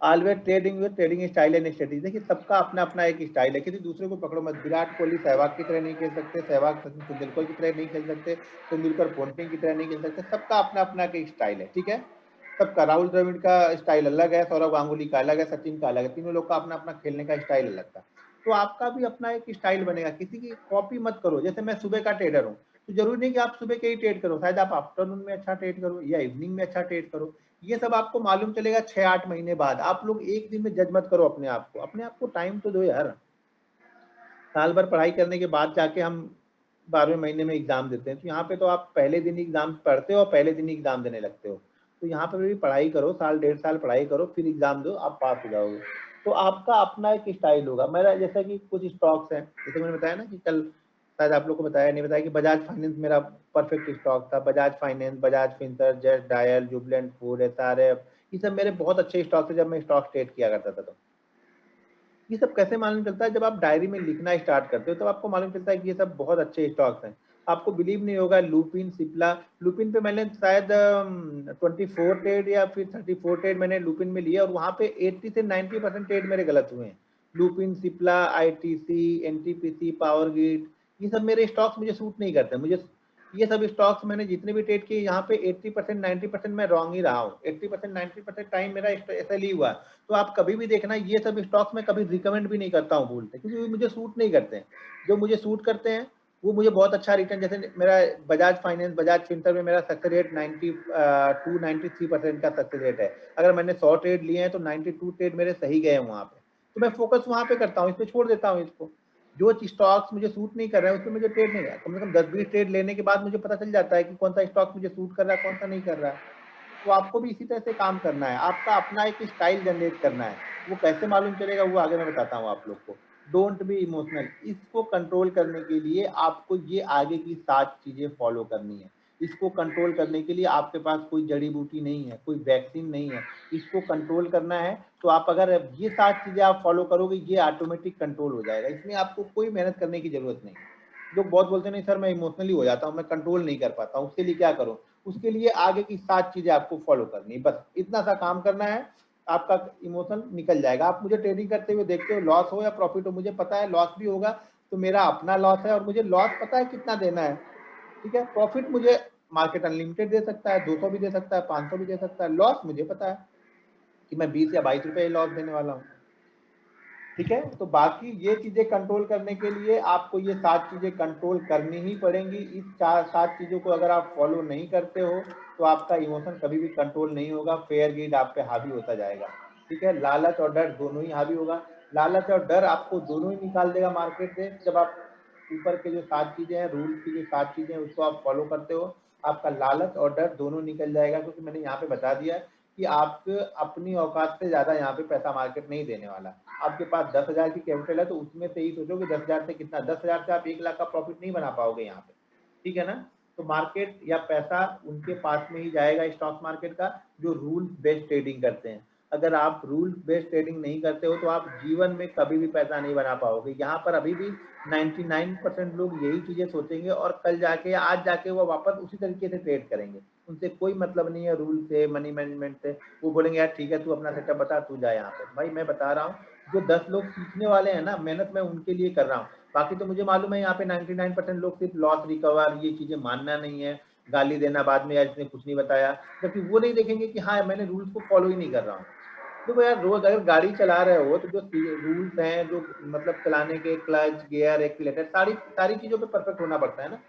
Speaker 1: Always trading with trading style and strategy. देखिए सबका अपना अपना एक स्टाइल है, किसी दूसरे को पकड़ो मत। विराट कोहली सहवाग की तरह नहीं खेल सकते, सहवाग सचिन तेंदुलकर की तरह नहीं खेल सकते, तेंदुलकर पोंटिंग की तरह नहीं खेल सकते। सबका अपना अपना एक स्टाइल है। ठीक है। सबका, राहुल द्रविड़ का स्टाइल अलग है, सौरव गांगुली का अलग है, सचिन का अलग है, तीनों लोग का अपना अपना खेलने का स्टाइल अलग था। तो आपका भी अपना एक स्टाइल बनेगा, किसी की कॉपी मत करो। जैसे मैं सुबह का ट्रेडर हूँ, तो जरूरी नहीं कि आप सुबह के ही ट्रेड करो, शायद आप आफ्टरनून में अच्छा ट्रेड करो या इवनिंग में अच्छा ट्रेड करो। ये सब आपको मालूम चलेगा 6-8 महीने बाद। आप लोग एक दिन में जज मत करो अपने आप को, अपने आप को टाइम तो दो यार। साल भर पढ़ाई करने के बाद जाके हम 12वें महीने में एग्जाम देते हैं, तो यहाँ पे तो आप पहले दिन ही एग्जाम पढ़ते हो और पहले दिन ही एग्जाम देने लगते हो। तो यहाँ पे भी पढ़ाई करो, साल 1.5 साल पढ़ाई करो, फिर एग्जाम दो, आप पास हो जाओगे। तो आपका अपना एक स्टाइल होगा। मेरा जैसा कि कुछ स्टॉक्स हैं, जैसे मैंने बताया ना कि कल शायद आप लोग को बताया नहीं, बताया कि बजाज फाइनेंस मेरा परफेक्ट स्टॉक था। Bajaj Finance, Bajaj Finserv, Just Dial, Jubilant Food, SRF, ये सब मेरे बहुत अच्छे स्टॉक थे जब मैं स्टॉक ट्रेड किया करता था। तो ये सब कैसे मालूम चलता है? जब आप डायरी में लिखना स्टार्ट करते हो तब आपको मालूम चलता है कि ये सब बहुत अच्छे स्टॉक्स हैं। आपको बिलीव नहीं होगा, लुपिन, सिप्ला, लुपिन पे मैंने शायद 24 ट्रेड या फिर 34 ट्रेड मैंने लुपिन में लिया, और वहां पे 80 से 90% ट्रेड मेरे गलत हुए हैं। Lupin, Cipla, ITC, NTPC, power grid, ये सब मेरे स्टॉक्स मुझे सूट नहीं करते। मुझे ये सब स्टॉक्स मैंने जितने भी ट्रेड किए यहाँ पे 80% 90% मैं रॉन्ग ही रहा हूँ। 80% 90% टाइम मेरा ऐसा ही हुआ। तो आप कभी भी देखना, ये सब स्टॉक्स मैं कभी रिकमेंड भी नहीं करता हूँ भूलते, क्योंकि वो मुझे सूट नहीं करते हैं। जो मुझे सूट करते हैं वो मुझे बहुत अच्छा रिटर्न, जैसे मेरा बजाज फाइनेंस, बजाज फिनसर्व में मेरा सक्सेस रेट 93% का सक्सेस रेट है। अगर मैंने 100 ट्रेड लिए हैं तो 92 ट्रेड मेरे सही गए हैं वहाँ पे। तो मैं फोकस वहाँ पे करता हूँ, इस पे छोड़ देता हूँ इसको। जो स्टॉक्स मुझे सूट नहीं कर रहा है उसमें मुझे ट्रेड नहीं है। कम से कम 10-20 ट्रेड लेने के बाद मुझे पता चल जाता है कि कौन सा स्टॉक मुझे सूट कर रहा है, कौन सा नहीं कर रहा है। तो आपको भी इसी तरह से काम करना है, आपका अपना एक स्टाइल जनरेट करना है। वो कैसे मालूम चलेगा वो आगे मैं बताता हूँ आप लोग को। डोंट बी इमोशनल, इसको कंट्रोल करने के लिए आपको ये आगे की 7 चीजें फॉलो करनी है। इसको कंट्रोल करने के लिए आपके पास कोई जड़ी बूटी नहीं है, कोई वैक्सीन नहीं है। इसको कंट्रोल करना है तो आप अगर ये 7 चीजें आप फॉलो करोगे, ये ऑटोमेटिक कंट्रोल हो जाएगा। इसमें आपको कोई मेहनत करने की जरूरत नहीं। लोग बहुत बोलते नहीं सर मैं इमोशनली हो जाता हूँ, मैं कंट्रोल नहीं कर पाता हूँ, उसके लिए क्या करूँ? उसके लिए आगे की 7 चीजें आपको फॉलो करनी है, बस इतना सा काम करना है, आपका इमोशन निकल जाएगा। आप मुझे ट्रेडिंग करते हुए देखते हो, लॉस हो या प्रॉफिट हो, मुझे पता है लॉस भी होगा तो मेरा अपना लॉस है और मुझे लॉस पता है कितना देना है। ठीक है, प्रॉफिट मुझे मार्केट अनलिमिटेड दे सकता है, 200 भी दे सकता है, 500 भी दे सकता है। लॉस मुझे पता है कि मैं 20 या 22 रुपए लॉस देने वाला हूँ। ठीक है, तो बाकी ये चीजें कंट्रोल करने के लिए आपको ये 7 चीजें कंट्रोल करनी ही पड़ेंगी। इस 7 चीजों को अगर आप फॉलो नहीं करते हो तो आपका इमोशन कभी भी कंट्रोल नहीं होगा, फेयर ग्रीड आप पे हावी होता जाएगा। ठीक है, लालच और डर दोनों ही हावी होगा। लालच और डर आपको दोनों ही निकाल देगा मार्केट से। जब आप ऊपर के जो 7 चीजें हैं, रूल्स की जो 7 चीजें हैं उसको आप फॉलो करते हो, आपका लालच और डर दोनों निकल जाएगा। क्योंकि मैंने यहाँ पे बता दिया कि आप अपनी औकात से ज्यादा यहाँ पे पैसा मार्केट नहीं देने वाला। आपके पास 10,000 की कैपिटल है तो उसमें से ही सोचो कि 10,000 से कितना, 10,000 से आप 1 लाख का प्रॉफिट नहीं बना पाओगे यहाँ पे। ठीक है ना? तो मार्केट या पैसा उनके पास में ही जाएगा स्टॉक मार्केट का जो रूल्स बेस्ड ट्रेडिंग करते हैं। अगर आप रूल्स बेस्ड ट्रेडिंग नहीं करते हो तो आप जीवन में कभी भी पैसा नहीं बना पाओगे। यहाँ पर अभी भी 99% लोग यही चीजें सोचेंगे और कल जाके या आज जाके वो वापस उसी तरीके से ट्रेड करेंगे। उनसे कोई मतलब नहीं है रूल से, मनी मैनेजमेंट से। वो बोलेंगे यार ठीक है तू अपना सेटअप बता, तू जा यहाँ पे। भाई मैं बता रहा हूँ, जो 10 लोग सीखने वाले हैं ना, मेहनत मैं उनके लिए कर रहा हूँ। बाकी तो मुझे मालूम है यहाँ पे 99% लोग सिर्फ लॉस रिकवर ये चीजें मानना नहीं है, गाली देना बाद में यार इसने कुछ नहीं बताया, जबकि वो नहीं देखेंगे कि हाँ मैंने रूल्स को फॉलो ही नहीं कर रहा हूँ। देखो यार, रोज अगर गाड़ी चला रहे हो तो जो रूल्स हैं, जो मतलब चलाने के क्लच, गियर, एक्सीलेटर, सारी सारी चीजों पे परफेक्ट होना पड़ता है ना।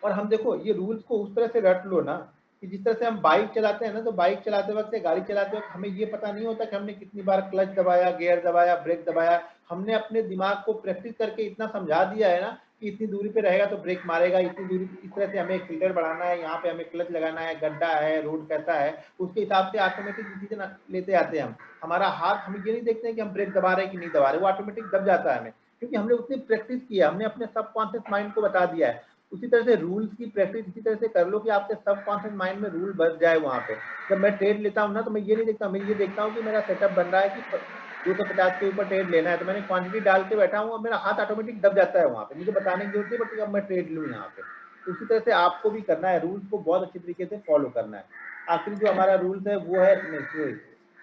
Speaker 1: और हम देखो ये रूल्स को उस तरह से रट लो ना कि जिस तरह से हम बाइक चलाते हैं ना, तो बाइक चलाते वक्त या गाड़ी चलाते वक्त हमें ये पता नहीं होता कि हमने कितनी बार क्लच दबाया, गियर दबाया, ब्रेक दबाया। हमने अपने दिमाग को प्रैक्टिस करके इतना समझा दिया है ना कि इतनी दूरी पे रहेगा तो ब्रेक मारेगा, इतनी दूरी इस तरह से हमें एक्सीलरेटर बढ़ाना है, यहाँ पे हमें क्लच लगाना है, गड्ढा है, रोड कैसा है, उसके हिसाब से ऑटोमेटिक डिसीजन लेते आते हैं हम। हमारा हाथ, हम ये नहीं देखते हैं कि हम ब्रेक दबा रहे हैं कि नहीं दबा रहे, वो ऑटोमेटिक दब जाता है हमें, क्योंकि हमने उतनी प्रैक्टिस किया, हमने अपने सबकॉन्शियस माइंड को बता दिया है। उसी तरह से रूल्स की प्रैक्टिस इसी तरह से कर लो कि आपके सबकॉन्शियस माइंड में रूल बस जाए वहां पे। जब मैं ट्रेड लेता हूँ ना तो मैं ये नहीं देखता, मैं ये देखता हूँ कि मेरा सेटअप बन रहा है कि 250 के ऊपर ट्रेड लेना है, तो मैंने क्वांटिटी डाल के बैठा हूँ और मेरा हाथ ऑटोमेटिक दब जाता है वहां पे, मुझे बताने की जरूरत नहीं पड़ती अब मैं ट्रेड लूँ यहाँ पे। तो उसी तरह से आपको भी करना है, रूल्स को बहुत अच्छी तरीके से फॉलो करना है। आखिरी जो हमारा रूल्स है वो है,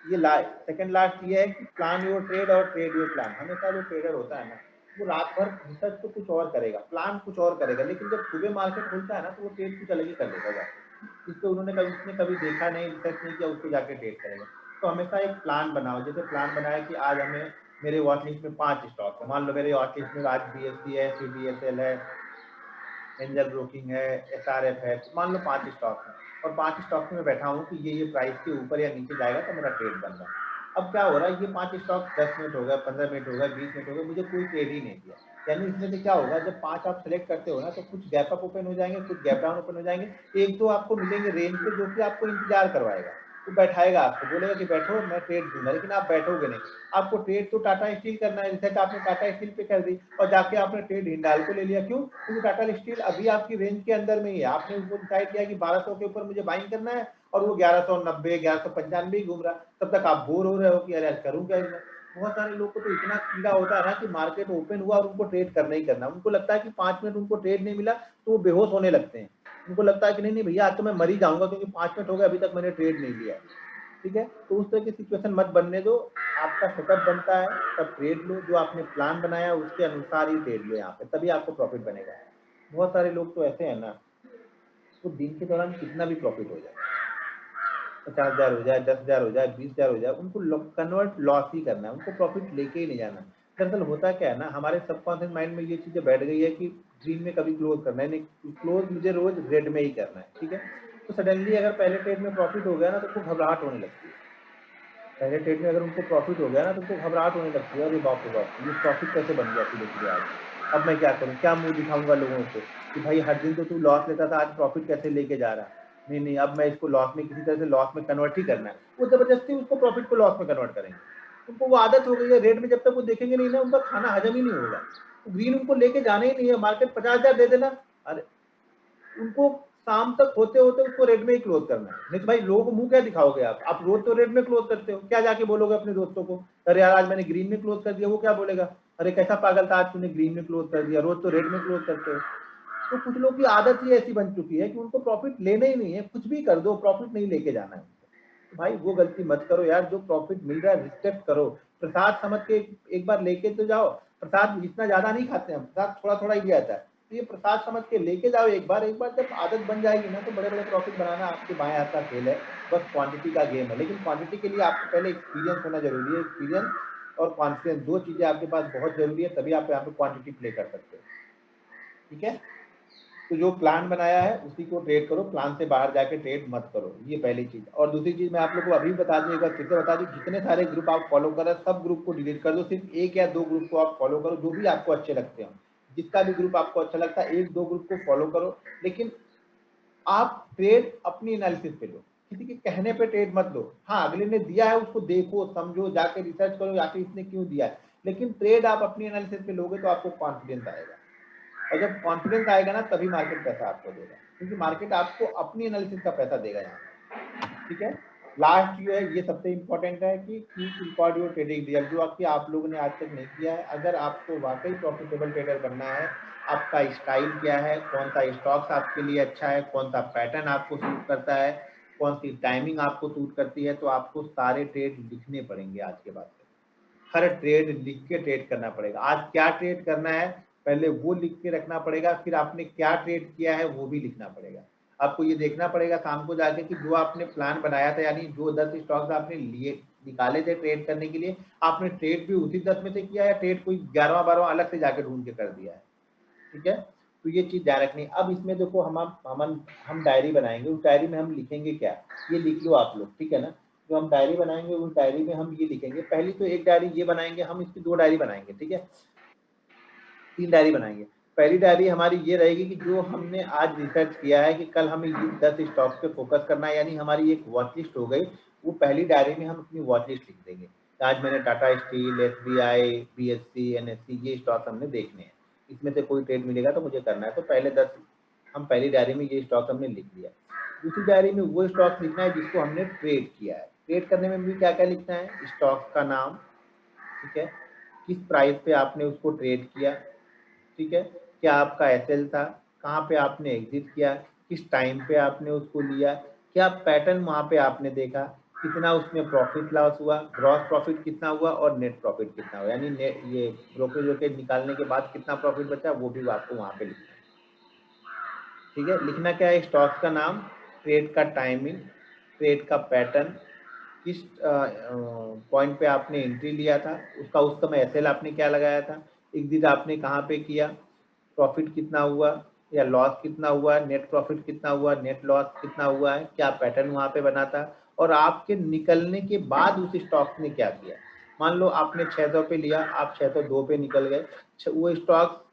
Speaker 1: ये सेकंड लास्ट ये है कि प्लान योर ट्रेड और ट्रेड योर प्लान। हमेशा जो ट्रेडर होता है ना वो रात भर रिसर्च तो कुछ और करेगा, प्लान कुछ और करेगा, लेकिन जब सुबह मार्केट खुलता है ना तो वो ट्रेड कुछ अलग ही कर लेगा जाके, जिसको उसने कभी देखा नहीं, रिसर्च नहीं किया, उसको जाके ट्रेड करेगा। तो हमेशा एक प्लान बनाओ, जैसे प्लान बनाया कि आज हमें मेरे वॉच लिस्ट में 5 स्टॉक है, मान लो मेरे वॉच लिस्ट में आज BSE है, CDSL है, एंजल ब्रोकिंग है, SRF है, मान लो 5 स्टॉक है और 5 स्टॉक में बैठा हूँ कि ये प्राइस के ऊपर या नीचे जाएगा तो मेरा ट्रेड बन रहा है। अब क्या हो रहा है, ये 5 स्टॉक 10 मिनट हो गया, 15 मिनट हो गया, 20 मिनट हो गया, मुझे कोई ट्रेड ही नहीं दिया। यानी इसमें से क्या होगा, जब 5 आप सेलेक्ट करते हो ना तो कुछ गैप अप ओपन हो जाएंगे, कुछ गैप डाउन ओपन हो जाएंगे, एक दो आपको मिलेंगे रेंज पे जो कि आपको इंतजार करवाएगा। वो बैठाएगा, आपको बोलेगा कि बैठो मैं ट्रेड दूंगा, लेकिन आप बैठोगे नहीं। आपको ट्रेड तो टाटा स्टील करना है, रिसर्च आपने टाटा स्टील पे कर दी और जाके आपने ट्रेड हिंडाल्को ले लिया। क्यों? क्योंकि टाटा स्टील अभी आपकी रेंज के अंदर में ही है, आपने उसको डिसाइड किया कि 1200 के ऊपर मुझे बाइंग करना है और वो 1190 1195 ही घूम रहा। तब तक आप बोर हो रहे हो कि अरे करूं क्या इसमें। बहुत सारे लोग को तो इतना कीड़ा होता है ना कि मार्केट ओपन हुआ और उनको ट्रेड करना ही करना, उनको लगता है कि 5 मिनट उनको ट्रेड नहीं मिला तो वो बेहोश होने लगते हैं। उनको लगता है कि नहीं नहीं भैया आज तो मैं मर ही जाऊंगा क्योंकि 5 मिनट हो गए अभी तक मैंने ट्रेड नहीं लिया। ठीक है। तो उस तरह की सिचुएशन मत बनने दो, आपका सेटअप बनता है तब ट्रेड लो, जो आपने प्लान बनाया उसके अनुसार ही ट्रेड लो यहाँ पे, तभी आपको प्रॉफिट बनेगा। बहुत सारे लोग तो ऐसे हैं ना, तो दिन के दौरान कितना भी प्रॉफिट हो जाए, 50,000 हो जाए, 10,000 हो जाए, 20,000 हो जाए, उनको कन्वर्ट लॉस ही करना है, उनको प्रॉफिट लेके ही नहीं जाना। दरअसल होता क्या है ना, हमारे सबकॉन्शियस माइंड में ये चीजें बैठ गई है कि ग्रीन में कभी क्लोज करना है नहीं, क्लोज मुझे रोज रेड में ही करना है, ठीक है। तो सडनली अगर पहले ट्रेड में प्रॉफिट हो गया ना, तो उनको घबराहट होने लगती है। पहले ट्रेड में अगर उनको प्रॉफिट हो गया ना, तो उनको घबराहट होने लगती है, अरे बाप रे बाप, ये प्रॉफिट कैसे बन गया सीधे सीधे आज, अब मैं क्या करूँ, क्या मुंह दिखाऊंगा लोगों को कि भाई हर दिन तो तू लॉस लेता था, आज प्रॉफिट कैसे लेके जा रहा है। नहीं नहीं, अब मैं इसको लॉस में किसी तरह से लॉस में कन्वर्ट ही करना है। वो जबरदस्ती उसको प्रॉफिट को लॉस में कन्वर्ट करेंगे। उनको वो आदत हो गई है, रेट में जब तक वो देखेंगे नहीं ना, उनका खाना हजम ही नहीं होगा। तो ग्रीन उनको लेके जाना ही नहीं है, मार्केट 50,000 दे देना, अरे उनको शाम तक होते होते उसको रेड में ही क्लोज करना है। नहीं तो भाई लोगों को मुंह क्या दिखाओगे आप रोज तो रेड में क्लोज करते हो, क्या जाके बोलोगे अपने दोस्तों को, अरे यार आज मैंने ग्रीन में क्लोज कर दिया, वो क्या बोलेगा, अरे कैसा पागल था आज तूने ग्रीन में क्लोज कर दिया, रोज तो रेड में क्लोज करते हो। तो कुछ लोग की आदत ही ऐसी बन चुकी है कि उनको प्रॉफिट लेना ही नहीं है, कुछ भी कर दो प्रॉफिट नहीं लेके जाना है। तो भाई वो गलती मत करो यार, जो प्रॉफिट मिल रहा है रिस्पेक्ट करो, प्रसाद समझ के एक बार लेके तो जाओ। प्रसाद इतना ज्यादा नहीं खाते हैं, प्रसाद थोड़ा थोड़ा ही लिया जाता है, तो ये प्रसाद समझ के लेके जाओ एक बार जब आदत बन जाएगी ना, तो बड़े बड़े प्रॉफिट बनाना आपके बाएं हाथ का खेल है। बस क्वांटिटी का गेम है, लेकिन क्वांटिटी के लिए आपको पहले एक्सपीरियंस होना जरूरी है। एक्सपीरियंस और कॉन्फिडेंस दो चीजें आपके पास बहुत जरूरी है, तभी आप यहाँ पे क्वांटिटी प्ले कर सकते हो, ठीक है। तो जो प्लान बनाया है उसी को ट्रेड करो, प्लान से बाहर जाके ट्रेड मत करो, ये पहली चीज। और दूसरी चीज मैं आप लोग को अभी बता दूं, एक बार फिर से बता दूं, जितने सारे ग्रुप आप फॉलो कर रहे हैं सब ग्रुप को डिलीट कर दो, सिर्फ एक या दो ग्रुप को आप फॉलो करो, जो भी आपको अच्छे लगते हो। जिसका भी ग्रुप आपको अच्छा लगता है एक दो ग्रुप को फॉलो करो, लेकिन आप ट्रेड अपनी एनालिसिस पे लो, किसी के कहने पे ट्रेड मत लो। हाँ अगले ने दिया है उसको देखो समझो, जाके रिसर्च करो आखिर इसने क्यों दिया है, लेकिन ट्रेड आप अपनी एनालिसिस पे लोगे तो आपको कॉन्फिडेंस आएगा। और जब कॉन्फिडेंस आएगा ना, तभी मार्केट पैसा आपको देगा, क्योंकि मार्केट आपको अपनी एनालिसिस का पैसा देगा यहाँ, ठीक है। लास्ट जो है ये सबसे इंपॉर्टेंट है कि keep record your trading result, जो आपकी आप लोगों ने आज तक नहीं किया है। अगर आपको वाकई प्रॉफिटेबल ट्रेडर बनना है, आपका स्टाइल क्या है, कौन सा स्टॉक्स आपके लिए अच्छा है, कौन सा पैटर्न आपको सूट करता है, कौन सी टाइमिंग आपको सूट करती है, तो आपको सारे ट्रेड लिखने पड़ेंगे आज के बाद से। हर ट्रेड लिख के ट्रेड करना पड़ेगा, आज क्या ट्रेड करना है पहले वो लिख के रखना पड़ेगा, फिर आपने क्या ट्रेड किया है वो भी लिखना पड़ेगा। आपको ये देखना पड़ेगा शाम को जाके कि जो आपने प्लान बनाया था, यानी जो 10 स्टॉक्स आपने लिए निकाले थे ट्रेड करने के लिए, आपने ट्रेड भी उसी 10 में से किया है, ट्रेड कोई 11वां 12वां अलग से जाके ढूंढ के कर दिया है, ठीक है। तो ये चीज ध्यान रखनी। अब इसमें देखो हम डायरी बनाएंगे, उस डायरी में हम लिखेंगे क्या, ये लिख लो आप लोग, ठीक है ना। जो हम डायरी बनाएंगे उस डायरी में हम ये लिखेंगे, पहली तो एक डायरी ये बनाएंगे, हम इसकी दो डायरी बनाएंगे, ठीक है, तीन डायरी बनाएंगे। पहली डायरी हमारी ये रहेगी कि जो हमने आज रिसर्च किया है कि कल हमें ये 10 स्टॉक्स पे फोकस करना है, यानी हमारी एक वॉच लिस्ट हो गई, वो पहली डायरी में हम अपनी वॉच लिस्ट लिख देंगे। आज मैंने Tata steel, SBI, BSc, NSC ये स्टॉक हमने देखने हैं, इसमें से कोई ट्रेड मिलेगा तो मुझे करना है, तो पहले 10 हम पहली डायरी में ये स्टॉक हमने लिख दिया। दूसरी डायरी में वो स्टॉक लिखना है जिसको हमने ट्रेड किया है। ट्रेड करने में भी क्या क्या लिखना है, स्टॉक का नाम, ठीक है, किस प्राइस पे आपने उसको ट्रेड किया, ठीक है, क्या आपका एसएल था, कहाँ पे आपने एग्जिट किया, किस टाइम पे आपने उसको लिया, क्या पैटर्न वहाँ पे आपने देखा, कितना उसमें प्रॉफिट लॉस हुआ, ग्रॉस प्रॉफिट कितना हुआ और नेट प्रॉफिट कितना हुआ, यानी ये ब्रोकरेज होके निकालने के बाद कितना प्रॉफिट बचा वो भी आपको वहाँ पे लिखना है, ठीक है। लिखना क्या है, स्टॉक्स का नाम, ट्रेड का टाइमिंग, ट्रेड का पैटर्न, किस पॉइंट पे आपने एंट्री लिया था, उसका उस समय एसएल आपने क्या लगाया था, एग्जिट आपने कहाँ पे किया, प्रॉफिट कितना हुआ या लॉस कितना हुआ, नेट प्रॉफिट कितना हुआ, नेट लॉस कितना हुआ है, क्या पैटर्न वहाँ पे बना था, और आपके निकलने के बाद उस स्टॉक ने क्या किया। मान लो आपने 600 पे लिया, आप 602 पे निकल गए, वो स्टॉक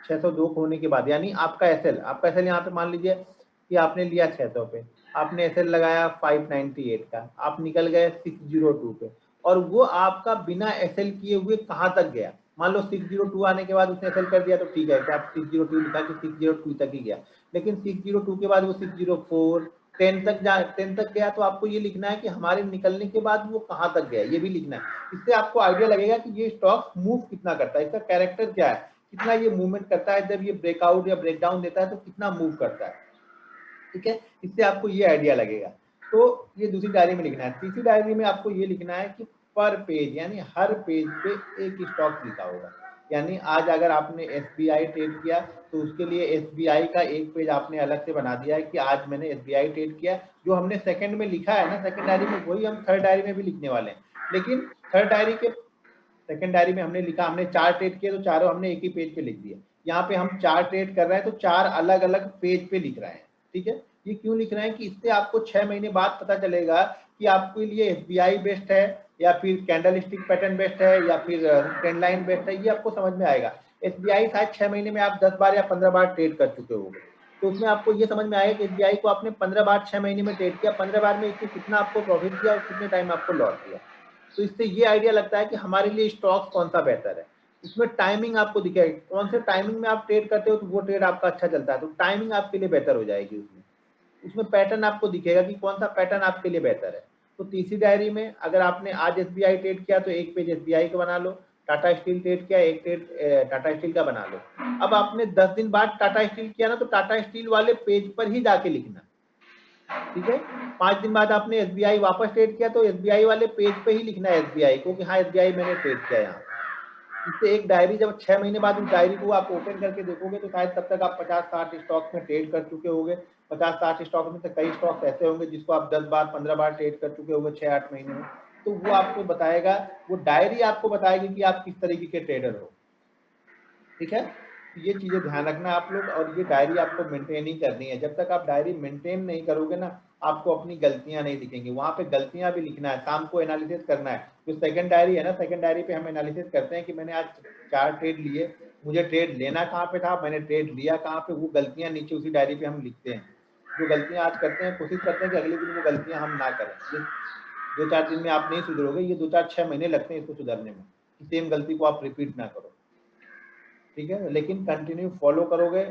Speaker 1: 602 होने के बाद, यानी आपका एसएल यहाँ पे मान लीजिए कि आपने लिया 600 पे, आपने एसएल लगाया 598 का, आप निकल गए 602 पे, और वो आपका बिना एसएल किए हुए कहाँ तक गया। मान लो 602 आने के बाद उसने एसएल कर दिया तो ठीक है, क्या आप 602 लिखा कि 602 तक ही गया, लेकिन 602 के बाद वो 604 10 तक गया, तो आपको ये लिखना है कि हमारे निकलने के बाद वो कहाँ तक गया, ये भी लिखना है। इससे आपको आइडिया लगेगा कि ये स्टॉक मूव कितना करता है, इसका कैरेक्टर क्या है, कितना ये मूवमेंट करता है, जब ये ब्रेकआउट या ब्रेकडाउन देता है तो कितना मूव करता है, ठीक है। इससे आपको ये आइडिया लगेगा। तो ये दूसरी डायरी में लिखना है। तीसरी डायरी में आपको ये लिखना है कि पर पेज, यानी हर पेज पे एक स्टॉक लिखा होगा। यानी आज अगर आपने SBI ट्रेड किया तो उसके लिए SBI का एक पेज आपने अलग से बना दिया है कि आज मैंने SBI ट्रेड किया। जो हमने सेकंड में लिखा है ना, सेकंड डायरी में, वही हम थर्ड डायरी में भी लिखने वाले हैं। लेकिन थर्ड डायरी के सेकंड डायरी में हमने लिखा, हमने 4 ट्रेड किए तो चारों हमने एक ही पेज पे लिख दिए। यहाँ पे हम 4 ट्रेड कर रहे हैं तो 4 अलग अलग पेज पे लिख रहे हैं। ठीक है, ये क्यों लिख रहे हैं कि इससे आपको 6 महीने बाद पता चलेगा कि आपके लिए SBI बेस्ट है या फिर कैंडल स्टिक पैटर्न बेस्ट है या फिर ट्रेंड लाइन बेस्ट है। ये आपको समझ में आएगा। SBI शायद 6 महीने में आप 10 बार या 15 बार ट्रेड कर चुके होंगे, तो उसमें आपको ये समझ में आएगा कि SBI को आपने 15 बार 6 महीने में ट्रेड किया, 15 बार में इससे कितना आपको प्रॉफिट किया और कितने टाइम आपको लॉस किया। तो इससे ये आइडिया लगता है कि हमारे लिए स्टॉक कौन सा बेहतर है। इसमें टाइमिंग आपको दिखेगी, कौन से टाइमिंग में आप ट्रेड करते हो तो वो ट्रेड आपका अच्छा चलता है, तो टाइमिंग आपके लिए बेहतर हो जाएगी। उसमें पैटर्न आपको दिखेगा कि कौन सा पैटर्न आपके लिए बेहतर है। तो तीसरी डायरी में अगर आपने आज SBI ट्रेड किया तो एक पेज SBI का बना लो, टाटा स्टील ट्रेड किया एक पेज टाटा स्टील का बना लो। अब आपने 10 दिन बाद टाटा स्टील किया ना, तो टाटा स्टील वाले पेज पर ही जाके लिखना। ठीक है, 5 दिन बाद आपने SBI वापस ट्रेड किया तो SBI वाले पेज पे ही लिखना है SBI को कि हाँ SBI मैंने ट्रेड किया यहाँ। इससे एक डायरी, जब 6 महीने बाद उस डायरी को आप ओपन करके देखोगे तो शायद तब तक आप 50-60 स्टॉक में ट्रेड कर चुके होंगे। 50-60 स्टॉक में से कई स्टॉक ऐसे होंगे जिसको आप 10 बार 15 बार ट्रेड कर चुके होंगे 6-8 महीने में। तो वो आपको बताएगा, वो डायरी आपको बताएगी कि आप किस तरीके के ट्रेडर हो। ठीक है, तो ये चीजें ध्यान रखना आप लोग, और ये डायरी आपको मेंटेन ही करनी है। जब तक आप डायरी मेंटेन नहीं करोगे ना, आपको अपनी गलतियां नहीं दिखेंगी। वहां पे गलतियां भी लिखना है, शाम को एनालिसिस करना है। जो सेकंड डायरी है ना, सेकंड डायरी पे हम एनालिसिस करते हैं कि मैंने आज 4 ट्रेड लिए, मुझे ट्रेड लेना कहाँ पे था, मैंने ट्रेड लिया कहाँ पे, वो गलतियां नीचे उसी डायरी पे हम लिखते हैं। जो गलतियां आज करते हैं, कोशिश करते हैं कि अगले दिन वो गलतियां हम ना करें। 2-4 दिन में आप नहीं सुधरोगे, ये 2-4-6 महीने लगते हैं इसको सुधरने में, सेम गलती को आप रिपीट ना करो। ठीक है, लेकिन कंटिन्यू फॉलो करोगे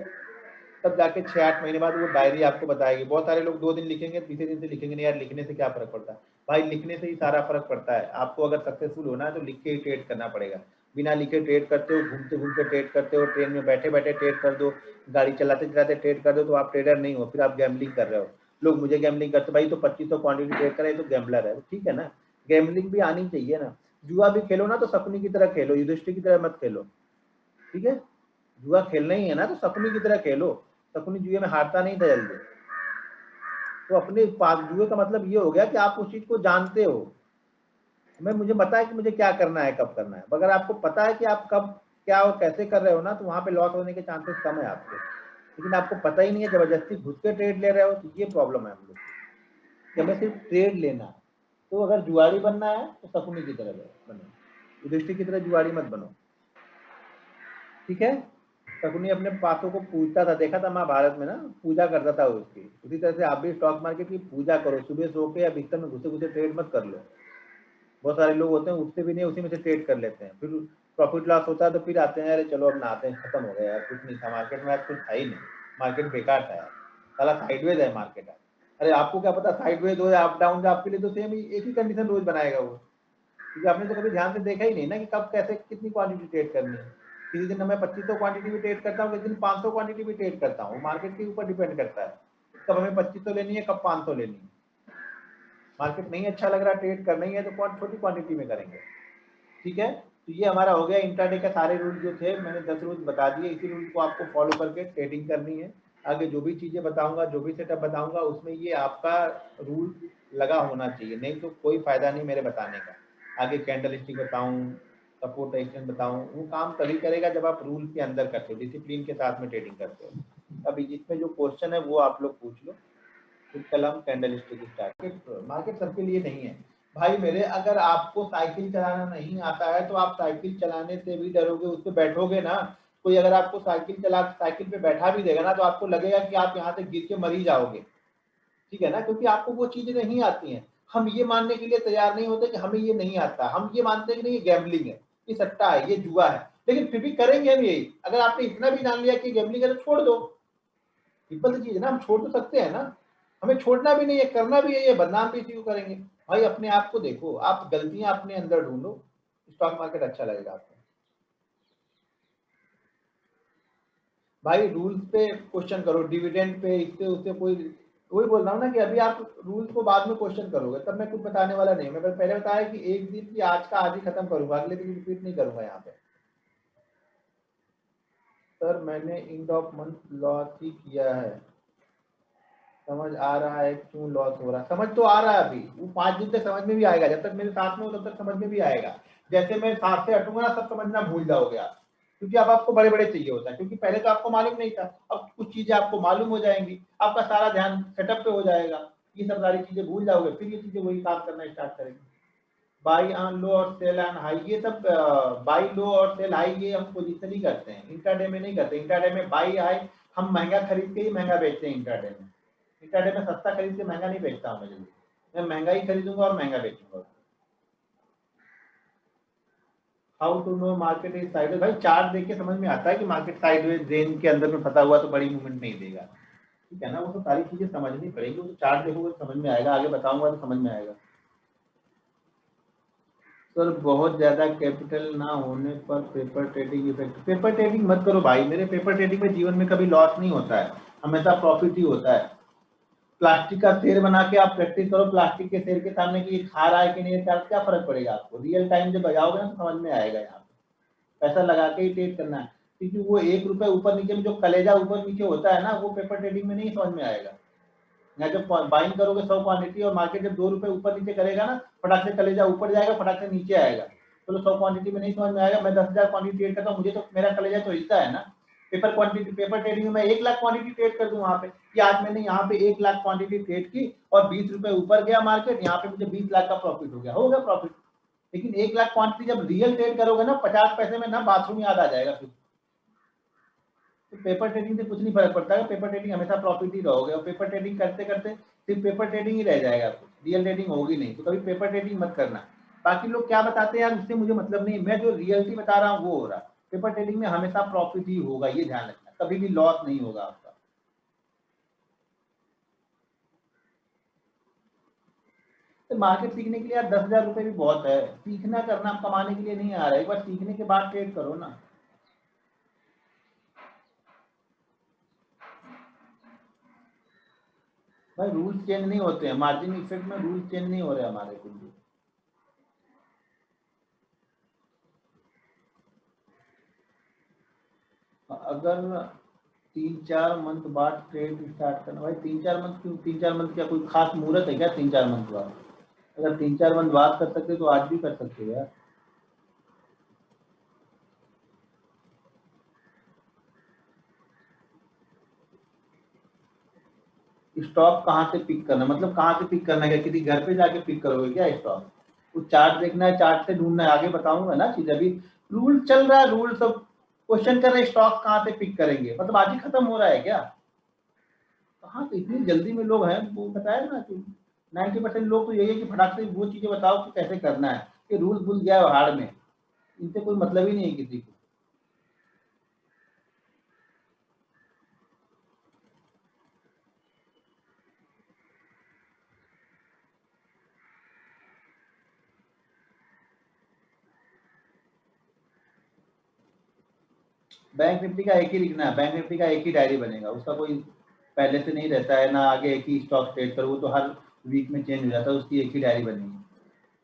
Speaker 1: तब जाके 6-8 महीने बाद वो डायरी आपको बताएगी। बहुत सारे लोग 2 दिन लिखेंगे, तीसरे दिन से लिखेंगे नहीं यार लिखने से क्या फर्क पड़ता है। भाई लिखने से ही सारा फर्क पड़ता है। आपको अगर सक्सेसफुल होना है तो लिख के ही ट्रेड करना पड़ेगा। बिना लिखे ट्रेड करते हो, घूमते घूमते ट्रेड करते हो, ट्रेन में बैठे बैठे ट्रेड कर दो, गाड़ी चलाते चलाते ट्रेड कर दो, तो आप ट्रेडर नहीं हो, फिर आप गैम्बलिंग कर रहे हो। लोग मुझे गैम्बलिंग करते, भाई तो 2500 क्वांटिटी ट्रेड करे तो गैम्बलर है। ठीक है ना, गैम्बलिंग भी आनी चाहिए ना। जुआ भी खेलो ना तो शकुनी की तरह खेलो, युधिष्ठिर की तरह मत खेलो। ठीक है, जुआ खेलना ही है ना तो शकुनी की तरह खेलो। शकुनी जुए में हारता नहीं था जल्दी। तो अपने जुए का मतलब ये हो गया कि आप उस चीज को जानते हो, मुझे पता है कि मुझे क्या करना है, कब करना है। अगर आपको पता है कि आप कब क्या और कैसे कर रहे हो ना, तो वहां पे लॉस होने के चांसेस कम है आपके। लेकिन आपको पता ही नहीं है, जबरदस्ती घुस के ट्रेड ले रहे हो, तो ये प्रॉब्लम है हम लोग कि हमें सिर्फ ट्रेड लेना है। तो अगर जुआरी बनना है तो शकुनी की तरह बनो, युधिष्ठिर की तरह जुआरी मत बनो। ठीक है, शकुनी अपने पासों को पूजता था, देखा था महाभारत में ना, पूजा करता था उसकी। उसी तरह से आप भी स्टॉक मार्केट की पूजा करो। सुबह सो के या बिस्तर में घुसे घुसे ट्रेड मत कर लो। बहुत सारे लोग होते हैं उठते भी नहीं, उसी में से ट्रेड कर लेते हैं, फिर प्रॉफिट लॉस होता है तो फिर आते हैं अरे चलो अब नहाते हैं, खत्म हो गया यार, कुछ नहीं था मार्केट में, आज कुछ था ही नहीं, मार्केट बेकार था यार, साला साइडवेज है मार्केट है। अरे आपको क्या पता साइडवेज हो या अप डाउन, आपके लिए तो सेम ही एक ही कंडीशन रोज बनाएगा वो, क्योंकि आपने तो कभी ध्यान से देखा ही नहीं ना कि कब कैसे कितनी क्वांटिटी ट्रेड करनी है। किसी दिन मैं 2500 क्वांटिटी भी ट्रेड करता हूँ, किसी दिन 500 क्वांटिटी भी ट्रेड करता हूँ। मार्केट के ऊपर डिपेंड करता है कब हमें 2500 लेनी है, कब 500 लेनी है। मार्केट नहीं अच्छा लग रहा ट्रेड करना ही है तो छोटी क्वांटिटी में करेंगे। ठीक है, तो ये हमारा हो गया इंट्राडे का सारे रूल जो थे, मैंने 10 रूल बता दिए। इसी रूल को आपको फॉलो करके ट्रेडिंग करनी है। आगे जो भी चीजें बताऊंगा, जो भी सेटअप बताऊंगा, उसमें ये आपका रूल लगा होना चाहिए, नहीं तो कोई फायदा नहीं मेरे बताने का। आगे कैंडल स्टिक बताऊं, सपोर्ट रेजिस्टेंस बताऊं, वो काम तभी करेगा जब आप रूल के अंदर करते हो, डिसिप्लिन के साथ में ट्रेडिंग करते हो। अभी जिसमें जो क्वेश्चन है वो आप लोग पूछ लो, फिर कल हम कैंडल स्टिक स्टार्ट। मार्केट सबके लिए नहीं है भाई मेरे। अगर आपको साइकिल चलाना नहीं आता है तो आप साइकिल चलाने से भी डरोगे, उस पर बैठोगे ना। कोई अगर आपको साइकिल पे बैठा भी देगा ना, तो आपको लगेगा कि आप यहाँ से गिर के मर ही जाओगे। ठीक है ना, क्योंकि आपको वो चीजें नहीं आती हैं। हम ये मानने के लिए तैयार नहीं होते कि हमें ये नहीं आता, हम ये मानते हैं कि नहीं ये गैम्बलिंग है, ये सट्टा है, ये जुआ है, लेकिन फिर भी करेंगे हम यही। अगर आपने इतना भी जान लिया कि गैम्बलिंग है तो छोड़ दो। सिंपल सी चीज है ना, हम छोड़ तो सकते हैं ना। हमें छोड़ना भी नहीं है, करना भी है, ये बदनाम भी इसी को करेंगे। भाई अपने आप को देखो, आप गलतियां अपने अंदर ढूंढो, स्टॉक मार्केट अच्छा लगेगा आपको। भाई रूल्स पे क्वेश्चन करो, डिविडेंड पे, इससे उससे कोई वही बोल रहा हूँ ना कि अभी आप रूल्स को बाद में क्वेश्चन करोगे, तब मैं कुछ बताने वाला नहीं। मैं पहले बताया कि एक दिन की आज का आज ही खत्म करूंगा, अगले दिन रिपीट नहीं करूंगा यहाँ पे। सर मैंने एंड ऑफ मंथ लॉस ही किया है, समझ आ रहा है क्यों लॉस हो रहा है। समझ तो आ रहा है, अभी वो 5 दिन तक समझ में भी आएगा, जब तक मेरे साथ में हो तब तक समझ में भी आएगा। जैसे मैं साथ से हटूंगा ना, सब समझना भूल जाओगे आप, क्योंकि अब आपको बड़े बड़े चाहिए होता है, क्योंकि पहले तो आपको मालूम नहीं था, अब कुछ चीजें आपको मालूम हो जाएंगी, आपका सारा ध्यान सेटअप पे हो जाएगा, ये सब सारी चीजें भूल जाओगे, फिर ये चीजें वही काम करना स्टार्ट करेंगे। बाई ऑन लो और सेल ऑन हाई, ये सब बाई लो और सेल हाई ये हम पोजिशनली करते हैं, इंट्राडे में नहीं करते। इंट्राडे में बाई हाई हम महंगा खरीद के ही महंगा बेचते हैं। इंट्राडे में, इंट्राडे में सस्ता खरीद के महंगा नहीं बेचता हूँ मैं जल्दी, मैं महंगा ही खरीदूंगा और महंगा बेचूंगा। How to know market is sideways, भाई चार्ट देख के समझ में आता है कि मार्केट साइडवेज रेंज के अंदर में फंसा हुआ तो बड़ी मूवमेंट नहीं देगा, ठीक है ना। वो तो सारी चीजें समझनी पड़ेगी, वो तो चार्ट देखोगे तो समझ में आएगा, आगे बताऊंगा तो समझ में आएगा। सर बहुत ज्यादा कैपिटल ना होने पर paper trading effect, paper trading मत करो भाई मेरे, पेपर ट्रेडिंग में जीवन में कभी लॉस नहीं होता है, हमेशा प्रॉफिट ही होता है। प्लास्टिक का शेर बना के आप प्रैक्टिस करो, प्लास्टिक के शेर के सामने कि ये खा रहा है कि नहीं, क्या फर्क पड़ेगा आपको। रियल टाइम जब बजाओगे ना तो समझ में आएगा, यहाँ पे पैसा लगा के ही ट्रेड करना है, क्योंकि वो 1 रुपए ऊपर नीचे में जो कलेजा ऊपर नीचे होता है ना, वो पेपर ट्रेडिंग में नहीं समझ में आएगा। या जब बाइंग करोगे 100 क्वांटिटी और मार्केट जब 2 रुपए ऊपर नीचे करेगा ना, फटाक से कलेजा ऊपर जाएगा, फटाक से नीचे आएगा, तो 100 क्वांटिटी में नहीं समझ में आएगा। मैं 10,000 क्वांटिटी ट्रेड करता हूँ, मुझे तो मेरा कलेजा तो हिलता है ना। पेपर क्वांटिटी, पेपर ट्रेडिंग में मैं 1 लाख क्वांटिटी ट्रेड कर दूं वहां पे, कि आज मैंने यहाँ पे 1 लाख क्वांटिटी ट्रेड की और 20 रुपए ऊपर गया मार्केट, यहाँ पे मुझे 20 लाख का प्रॉफिट हो गया प्रॉफिट। लेकिन 1 लाख क्वांटिटी जब रियल ट्रेड करोगे ना, 50 पैसे में ना बाथरूम याद आ जाएगा फिर। तो पेपर ट्रेडिंग से कुछ नहीं फर्क पड़ता है, पेपर ट्रेडिंग हमेशा प्रॉफिट ही रहोगे, और पेपर ट्रेडिंग करते करते सिर्फ पेपर ट्रेडिंग ही रह जाएगा, आपको रियल ट्रेडिंग होगी नहीं, तो कभी पेपर ट्रेडिंग मत करना। बाकी लोग क्या बताते हैं यार, उससे मुझे मतलब नहीं, मैं जो रियलिटी बता रहा हूँ वो हो रहा है। पेपर ट्रेडिंग में हमेशा प्रॉफिट ही होगा, ये ध्यान रखना, कभी भी लॉस नहीं होगा आपका। तो मार्केट सीखने के लिए यार 10,000 रुपए भी बहुत है, सीखना करना कमाने के लिए नहीं आ रहा है, एक बार सीखने के बाद ट्रेड करो ना। भाई रूल्स चेंज नहीं होते हैं, मार्जिन इफेक्ट में रूल्स चेंज नहीं हो रहे हमारे कुछ भी। अगर 3-4 मंथ बाद ट्रेड स्टार्ट करना, भाई 3-4 मंथ क्यों, 3-4 मंथ क्या कोई खास मुहूर्त है क्या 3-4 मंथ बाद? अगर 3-4 मंथ बाद कर सकते तो आज भी कर सकते हो यार। स्टॉक कहाँ से पिक करना, मतलब कहाँ से पिक करना है, क्या किसी घर पे जाके पिक करोगे क्या स्टॉक? कुछ चार्ट देखना है, चार्ट से ढूंढना है, आगे बताऊंगा ना चीज। अभी रूल चल रहा है, रूल सब क्वेश्चन कर रहे हैं, स्टॉक कहाँ से पिक करेंगे, मतलब आज ही खत्म हो रहा है क्या? कहाँ तो इतनी जल्दी में लोग हैं, वो बताया ना कि 90% लोग तो यही है कि फटाक से वो चीजें बताओ कि कैसे करना है, कि रूल भूल गया है हाड़ में, इनसे कोई मतलब ही नहीं है किसी को। बैंक निफ्टी का एक ही लिखना है, बैंक निफ्टी का एक ही डायरी बनेगा, उसका कोई पहले से नहीं रहता है ना, आगे एक ही स्टॉक ट्रेड करो, वो तो हर वीक में चेंज हो जाता है, उसकी एक ही डायरी बनेगी।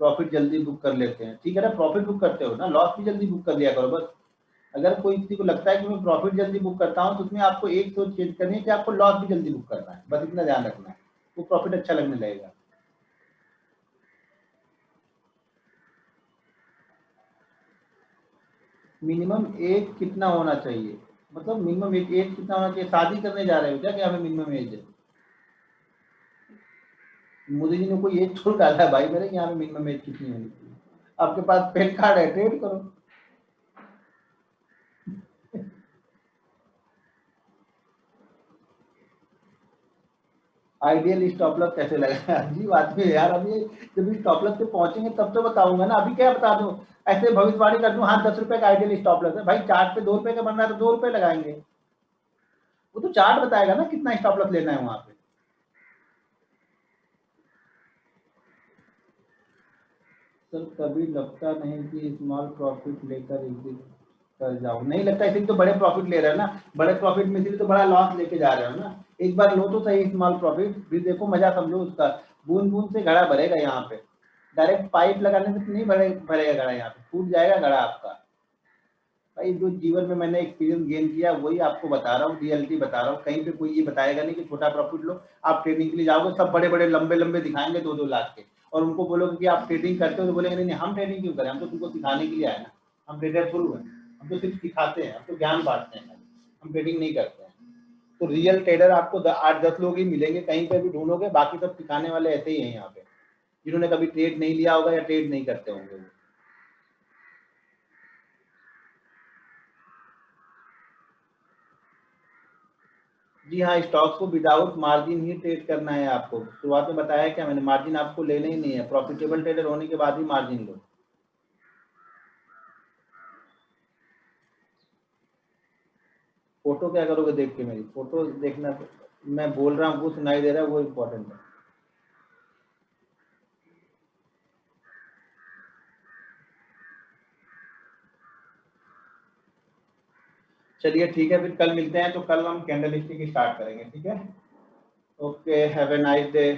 Speaker 1: प्रॉफिट जल्दी बुक कर लेते हैं, ठीक है ना, प्रॉफिट बुक करते हो ना, लॉस भी जल्दी बुक कर दिया करो बस। अगर कोई किसी को लगता है कि मैं प्रॉफिट जल्दी बुक करता हूँ, तो उसमें आपको एक सोच चेंज करनी है कि आपको लॉस भी जल्दी बुक करना है, बस इतना ध्यान रखना है, वो प्रॉफिट अच्छा लगने लगेगा। मिनिमम एज कितना होना चाहिए, मतलब मिनिमम एज कितना होना चाहिए, शादी करने जा रहे हो क्या कि हमें मिनिमम एज है? मोदी जी ने कोई एज छोड़ डाला है भाई मेरे, यहाँ पे मिनिमम एज कितनी होनी चाहिए? आपके पास पैन कार्ड है, ट्रेड करो। आइडियल स्टॉप लॉस कैसे लगा? अजीब आदमी है यार, अभी जब स्टॉप लॉस पे पहुंचेंगे तब तो बताऊंगा ना, अभी क्या बता दूं, ऐसे भविष्यवाणी कर दूं, हाँ 10 रुपए का आइडियल स्टॉप लॉस है, भाई चार्ट पे 2 रुपए का बन रहा है तो 2 रुपए लगाएंगे, वो तो चार्ट बताएगा ना कितना स्टॉप लॉस लेना है वहां पे। सर कभी लगता नहीं कि स्मॉल प्रॉफिट लेकर एग्जिट कर जाऊं, नहीं लगता, इसीलिए तो बड़े प्रॉफिट ले रहे हो ना, बड़े प्रॉफिट में इसीलिए तो बड़ा लॉस लेके जा रहे हो ना, एक बार लो तो सही स्मॉल प्रॉफिट, फिर देखो मजा समझो उसका। बूंद बूंद से घड़ा भरेगा यहाँ पे, डायरेक्ट पाइप लगाने से नहीं भरेगा घड़ा, यहाँ पे फूट जाएगा घड़ा आपका। भाई जो जीवन में मैंने एक्सपीरियंस गेन किया वही आपको बता रहा हूँ, रियलिटी बता रहा हूँ। कहीं पे कोई ये बताएगा नहीं कि छोटा प्रॉफिट लो। आप ट्रेडिंग के लिए जाओगे, सब बड़े बड़े लंबे लंबे दिखाएंगे 2-2 लाख के, और उनको बोलोगे कि आप ट्रेडिंग करते हो तो बोलेंगे नहीं हम ट्रेडिंग क्यों करें, हम तो तुमको सिखाने के लिए आए ना, हम ट्रेडर थोड़ी हैं, हम तो सिर्फ सिखाते हैं, हम तो ज्ञान बांटते हैं, हम ट्रेडिंग नहीं करते हैं। तो रियल ट्रेडर आपको 8-10 लोग ही मिलेंगे, कहीं पे भी ढूंढोगे, बाकी सब सिखाने वाले ऐसे ही हैं यहाँ पे, जिन्होंने कभी ट्रेड नहीं लिया होगा या ट्रेड नहीं करते होंगे। जी हाँ, स्टॉक्स को विदाउट मार्जिन ही ट्रेड करना है आपको। शुरुआत में बताया क्या मैंने, मार्जिन आपको लेना ही नहीं है, प्रॉफिटेबल ट्रेडर होने के बाद ही मार्जिन लो। फोटो क्या करोगे देख के, मेरी फोटो देखना, मैं बोल रहा हूँ वो सुनाई दे रहा है वो इम्पोर्टेंट है। चलिए ठीक है, फिर कल मिलते हैं, तो कल हम कैंडल स्टिक स्टार्ट करेंगे, ठीक है। Okay, have a nice day.